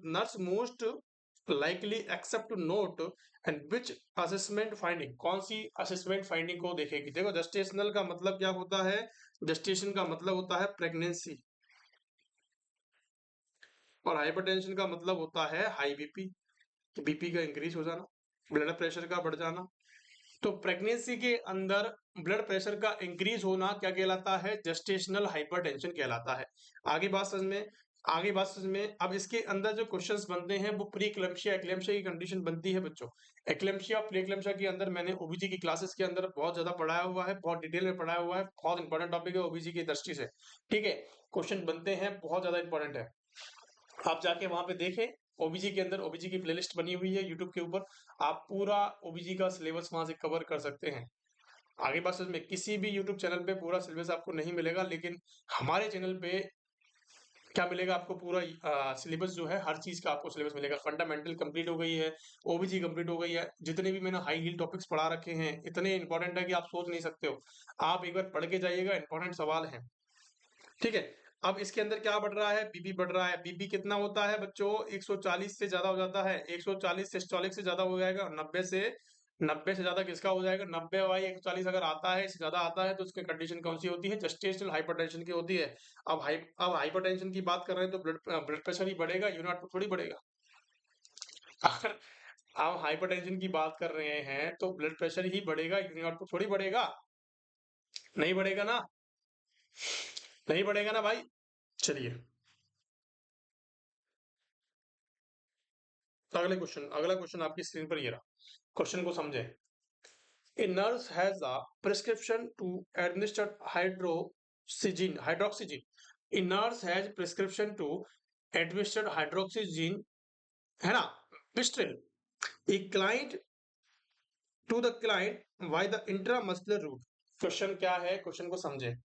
nurse most likely expect note and which assessment finding, कौन सी असेसमेंट फाइंडिंग को देखेगी। देखो जेस्टेशनल का मतलब क्या होता है, जेस्टेशन का मतलब होता है प्रेगनेंसी, और हाइपरटेंशन का मतलब होता है हाई बीपी, बीपी का इंक्रीज हो जाना, ब्लड प्रेशर का बढ़ जाना। तो प्रेगनेंसी के अंदर ब्लड प्रेशर का इंक्रीज होना क्या कहलाता है, जेस्टेशनल हाइपरटेंशन कहलाता है। आगे बात समझ में, आगे बात समझ में। अब इसके अंदर जो क्वेश्चंस बनते हैं वो प्री एक्लेम्पसिया एक्लेम्पसिया की कंडीशन बनती है बच्चों। एक्लेम्पसिया प्री एक्लेम्पसिया के अंदर मैंने ओबीजी की क्लासेस के अंदर बहुत ज्यादा पढ़ाया हुआ है, बहुत डिटेल में पढ़ाया हुआ है, बहुत इंपॉर्टेंट टॉपिक है ओबीजी की दृष्टि से। ठीक है, क्वेश्चन बनते हैं, बहुत ज्यादा इंपॉर्टेंट है, आप जाके वहां पे देखें। ओबीजी के अंदर ओबीजी की प्लेलिस्ट बनी हुई है यूट्यूब के ऊपर, आप पूरा ओबीजी का सिलेबस वहां से कवर कर सकते हैं। आगे बात समझ में, किसी भी यूट्यूब चैनल पे पूरा सिलेबस आपको नहीं मिलेगा, लेकिन हमारे चैनल पे क्या मिलेगा आपको, पूरा सिलेबस जो है हर चीज का आपको सिलेबस मिलेगा। फंडामेंटल कंप्लीट हो गई है, ओबीजी कंप्लीट हो गई है, जितने भी मैंने हाई हील टॉपिक्स पढ़ा रखे हैं इतने इंपॉर्टेंट है कि आप सोच नहीं सकते हो। आप एक बार पढ़ के जाइएगा, इंपॉर्टेंट सवाल है। ठीक है, अब इसके अंदर क्या बढ़ रहा है, बीपी बढ़ रहा है। बीपी कितना होता है बच्चों, 140 से ज्यादा हो जाता है, 140 सिस्टोलिक से ज्यादा हो जाएगा, 90 से ज्यादा किसका हो जाएगा, 90/140 अगर आता है, इससे ज्यादा आता है तो उसकी कंडीशन कौन सी होती है, जेस्टेशनल हाइपरटेंशन की होती है। अब हाइपरटेंशन की बात कर रहे हैं तो ब्लड प्रेशर ही बढ़ेगा, यूनिट आउटपुट थोड़ी बढ़ेगा। अगर आप हाइपरटेंशन की बात कर रहे हैं तो ब्लड प्रेशर ही बढ़ेगा, यूनिट आउटपुट थोड़ी बढ़ेगा। नहीं बढ़ेगा ना, नहीं बढ़ेगा ना भाई। चलिए अगला क्वेश्चन आपकी स्क्रीन पर ये रहा, क्वेश्चन को समझे। A nurse has a prescription to administer hydroxygen. A nurse has prescription to administer hydroxygen, है ना, Pistrel. A client to the client by the intramuscular route. Question क्या है, क्वेश्चन को समझे।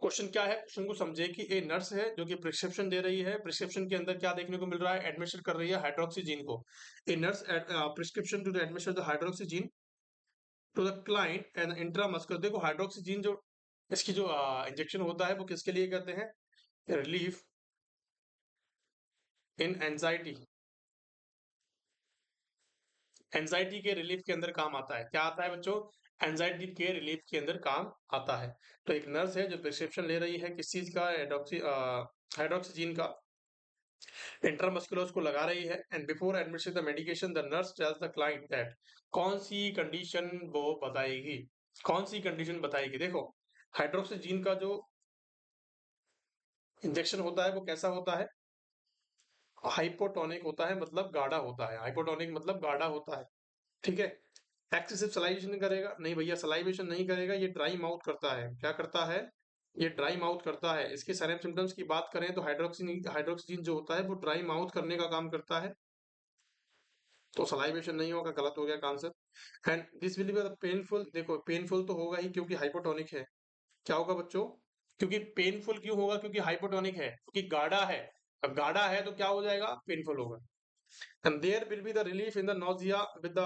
क्वेश्चन क्या है, क्वेश्चन को समझे कि एक नर्स है जो कि प्रिस्क्रिप्शन दे रही है, प्रिस्क्रिप्शन के अंदर क्या देखने को मिल रहा है, एडमिशन कर रही है हाइड्रोक्सीजीन को। A nurse prescription to admission the hydroxyzine to the client and intramuscular. देखो हाइड्रोक्सीजीन जो इसकी जो इंजेक्शन होता है वो किसके लिए कहते हैं, रिलीफ इन एंजाइटी, एंजाइटी के रिलीफ के अंदर काम आता है। क्या आता है बच्चों, एंजाइटी के रिलीफ के अंदर काम आता है। तो एक नर्स है जो प्रिस्क्रिप्शन ले रही है किस चीज का, हाइड्रोक्सीजीन का, इंट्रामस्कुलर उसको लगा रही है, and before admission the medication the nurse tells the client that, कौन सी कंडीशन वो बताएगी, कौन सी कंडीशन बताएगी। देखो हाइड्रोक्सीजीन का जो इंजेक्शन होता है वो कैसा होता है, हाइपोटोनिक होता है, मतलब गाढ़ा होता है, हाइपोटोनिक मतलब गाढ़ा होता है। ठीक है, एक्सेसिव सलाइवेशन करेगा नहीं भैया, सलाइवेशन नहीं करेगा, ये ड्राई माउथ करता है। क्या करता है, ये ड्राई माउथ करता है। इसके सारे सिम्टम्स की बात करें तो हाइड्रोक्सीन जो होता है वो ड्राई माउथ करने का काम करता है, तो सलाइवेशन नहीं होगा, गलत हो गया answer. And this will be painful, देखो पेनफुल तो होगा ही क्योंकि हाइपोटोनिक है। क्या होगा बच्चों, क्योंकि पेनफुल क्यों होगा, क्योंकि हाइपोटोनिक है, क्योंकि गाढ़ा है। अब गाढ़ा है तो क्या हो जाएगा, पेनफुल होगा। And there will be the relief in the nausea with the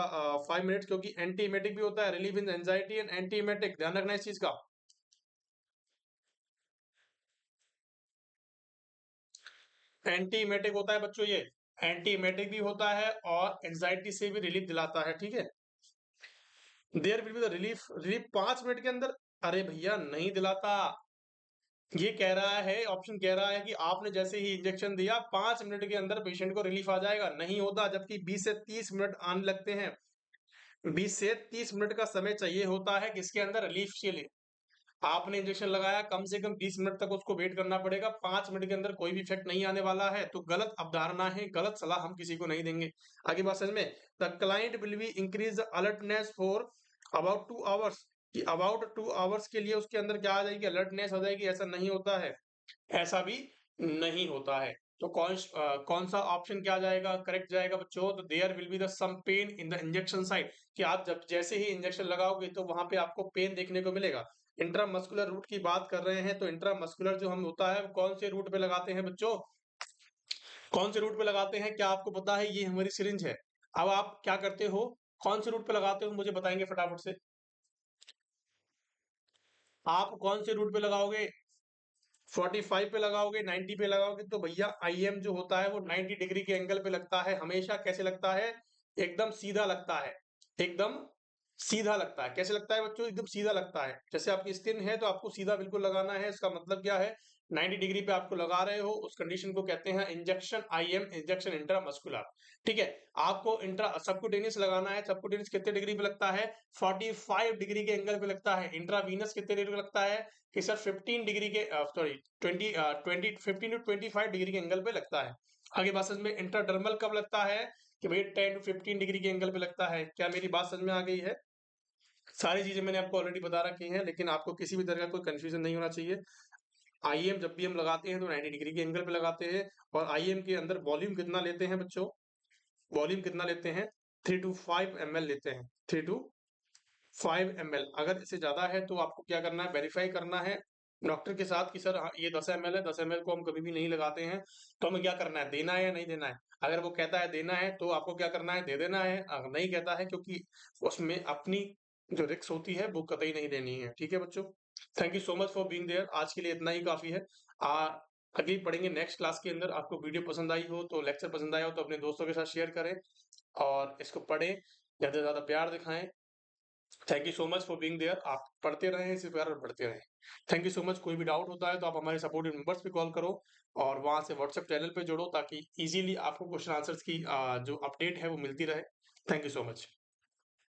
5 minutes, क्योंकि एंटीमेटिक भी होता है, relief in anxiety and antiemetic, ध्यान रखना इस चीज का। एंटीमेटिक होता है बच्चों ये, एंटीमेटिक भी होता है और एंजाइटी से भी रिलीफ दिलाता है। ठीक है, there will be the relief, relief 5 minute के अंदर। अरे भैया नहीं दिलाता, ये कह रहा है, ऑप्शन कह रहा है कि आपने जैसे ही इंजेक्शन दिया 5 मिनट के अंदर पेशेंट को रिलीफ आ जाएगा, नहीं होता, जबकि 20 से 30 मिनट आने लगते हैं। 20 से 30 मिनट का समय चाहिए होता है किसके अंदर, रिलीफ के लिए। आपने इंजेक्शन लगाया, कम से कम 20 मिनट तक उसको वेट करना पड़ेगा, 5 मिनट के अंदर कोई भी इफेक्ट नहीं आने वाला है। तो गलत अवधारणा है, गलत सलाह हम किसी को नहीं देंगे। आगे बात समझ में, the client will be increase alertness for about 2 hours, कि अबाउट 2 आवर्स के लिए उसके अंदर क्या आ जाएगी, अलर्टनेस आ जाएगी। ऐसा नहीं होता है, ऐसा भी नहीं होता है। तो कौन सा ऑप्शन क्या जाएगा, करेक्ट जाएगा बच्चों, तो there will be the some pain in the injection site, कि आप जब जैसे ही इंजेक्शन लगाओगे तो वहां पे आपको पेन देखने को मिलेगा। इंट्रामस्कुलर रूट की बात कर रहे हैं तो इंट्रामस्कुलर जो हम होता है वो कौन से रूट पे लगाते हैं बच्चों, कौन से रूट पे लगाते हैं, क्या आपको पता है, ये हमारी सिरिंज है। अब आप क्या करते हो, कौन से रूट पे लगाते हो मुझे बताएंगे फटाफट से। आप कौन से रूट पे लगाओगे? 45 पे लगाओगे, 90 पे लगाओगे, तो भैया आईएम जो होता है वो 90 डिग्री के एंगल पे लगता है हमेशा। कैसे लगता है? एकदम सीधा लगता है, एकदम सीधा लगता है। कैसे लगता है बच्चों? एकदम सीधा लगता है। जैसे आपकी स्किन है तो आपको सीधा बिल्कुल लगाना है। इसका मतलब क्या है? 90 डिग्री पे आपको लगा रहे हो, उस कंडीशन को कहते हैं इंजेक्शन आईएम, इंजेक्शन इंट्रामस्कुलर। ठीक है, आपको इंट्रा सबक्यूटेनियस लगाना है। सबक्यूटेनियस कितने डिग्री पे लगता है? 45 डिग्री के एंगल पे लगता है। इंट्रावीनस कितने डिग्री पे लगता है? कि सर 15 डिग्री के सॉरी 20 15 टू 25 डिग्री के एंगल पे लगता है। आगे बात समझ में? इंटरडर्मल कब लगता है? कि भैया 10 टू 15 डिग्री के एंगल पे लगता है। क्या मेरी बात समझ में आ गई है? सारी चीजें मैंने आपको ऑलरेडी बता रखी हैं, लेकिन आपको किसी भी तरह का कोई कंफ्यूजन नहीं होना चाहिए। आईएम जब भी हम लगाते हैं तो 90 डिग्री के एंगल पे लगाते हैं। और आईएम के अंदर वॉल्यूम कितना लेते हैं बच्चों? वॉल्यूम कितना लेते हैं? 3 टू 5 ml लेते हैं। 3 टू 5 ml। अगर इससे ज्यादा है तो आपको क्या करना है? वेरीफाई करना है डॉक्टर के साथ कि सर हाँ, ये 10 ml है, 10 ml को हम कभी भी नहीं लगाते हैं, तो हमें क्या करना है? देना है या नहीं देना है? अगर वो कहता है देना है तो आपको क्या करना है? दे देना है। अगर नहीं कहता है, क्योंकि उसमें अपनी जो रिक्स होती है वो कतई नहीं देनी है। ठीक है बच्चों, thank you so much for being there. आज के लिए इतना ही काफी है। अगली पढ़ेंगे नेक्स्ट क्लास के अंदर। आपको वीडियो पसंद आई हो तो, लेक्चर पसंद आया हो तो अपने दोस्तों के साथ शेयर करें और इसको पढ़ें, ज्यादा से ज्यादा प्यार दिखाएं। Thank you so much for being there. आप पढ़ते रहें, इसी प्यार और बढ़ते रहें। Thank you so much. कोई भी डाउट होता है तो आप हमारे सपोर्टिव नंबर्स पे कॉल करो और वहां से व्हाट्सएप चैनल पे जोड़ो, ताकि इजीली आपको क्वेश्चन आंसर्स की जो अपडेट है वो मिलती रहे। Thank you so much.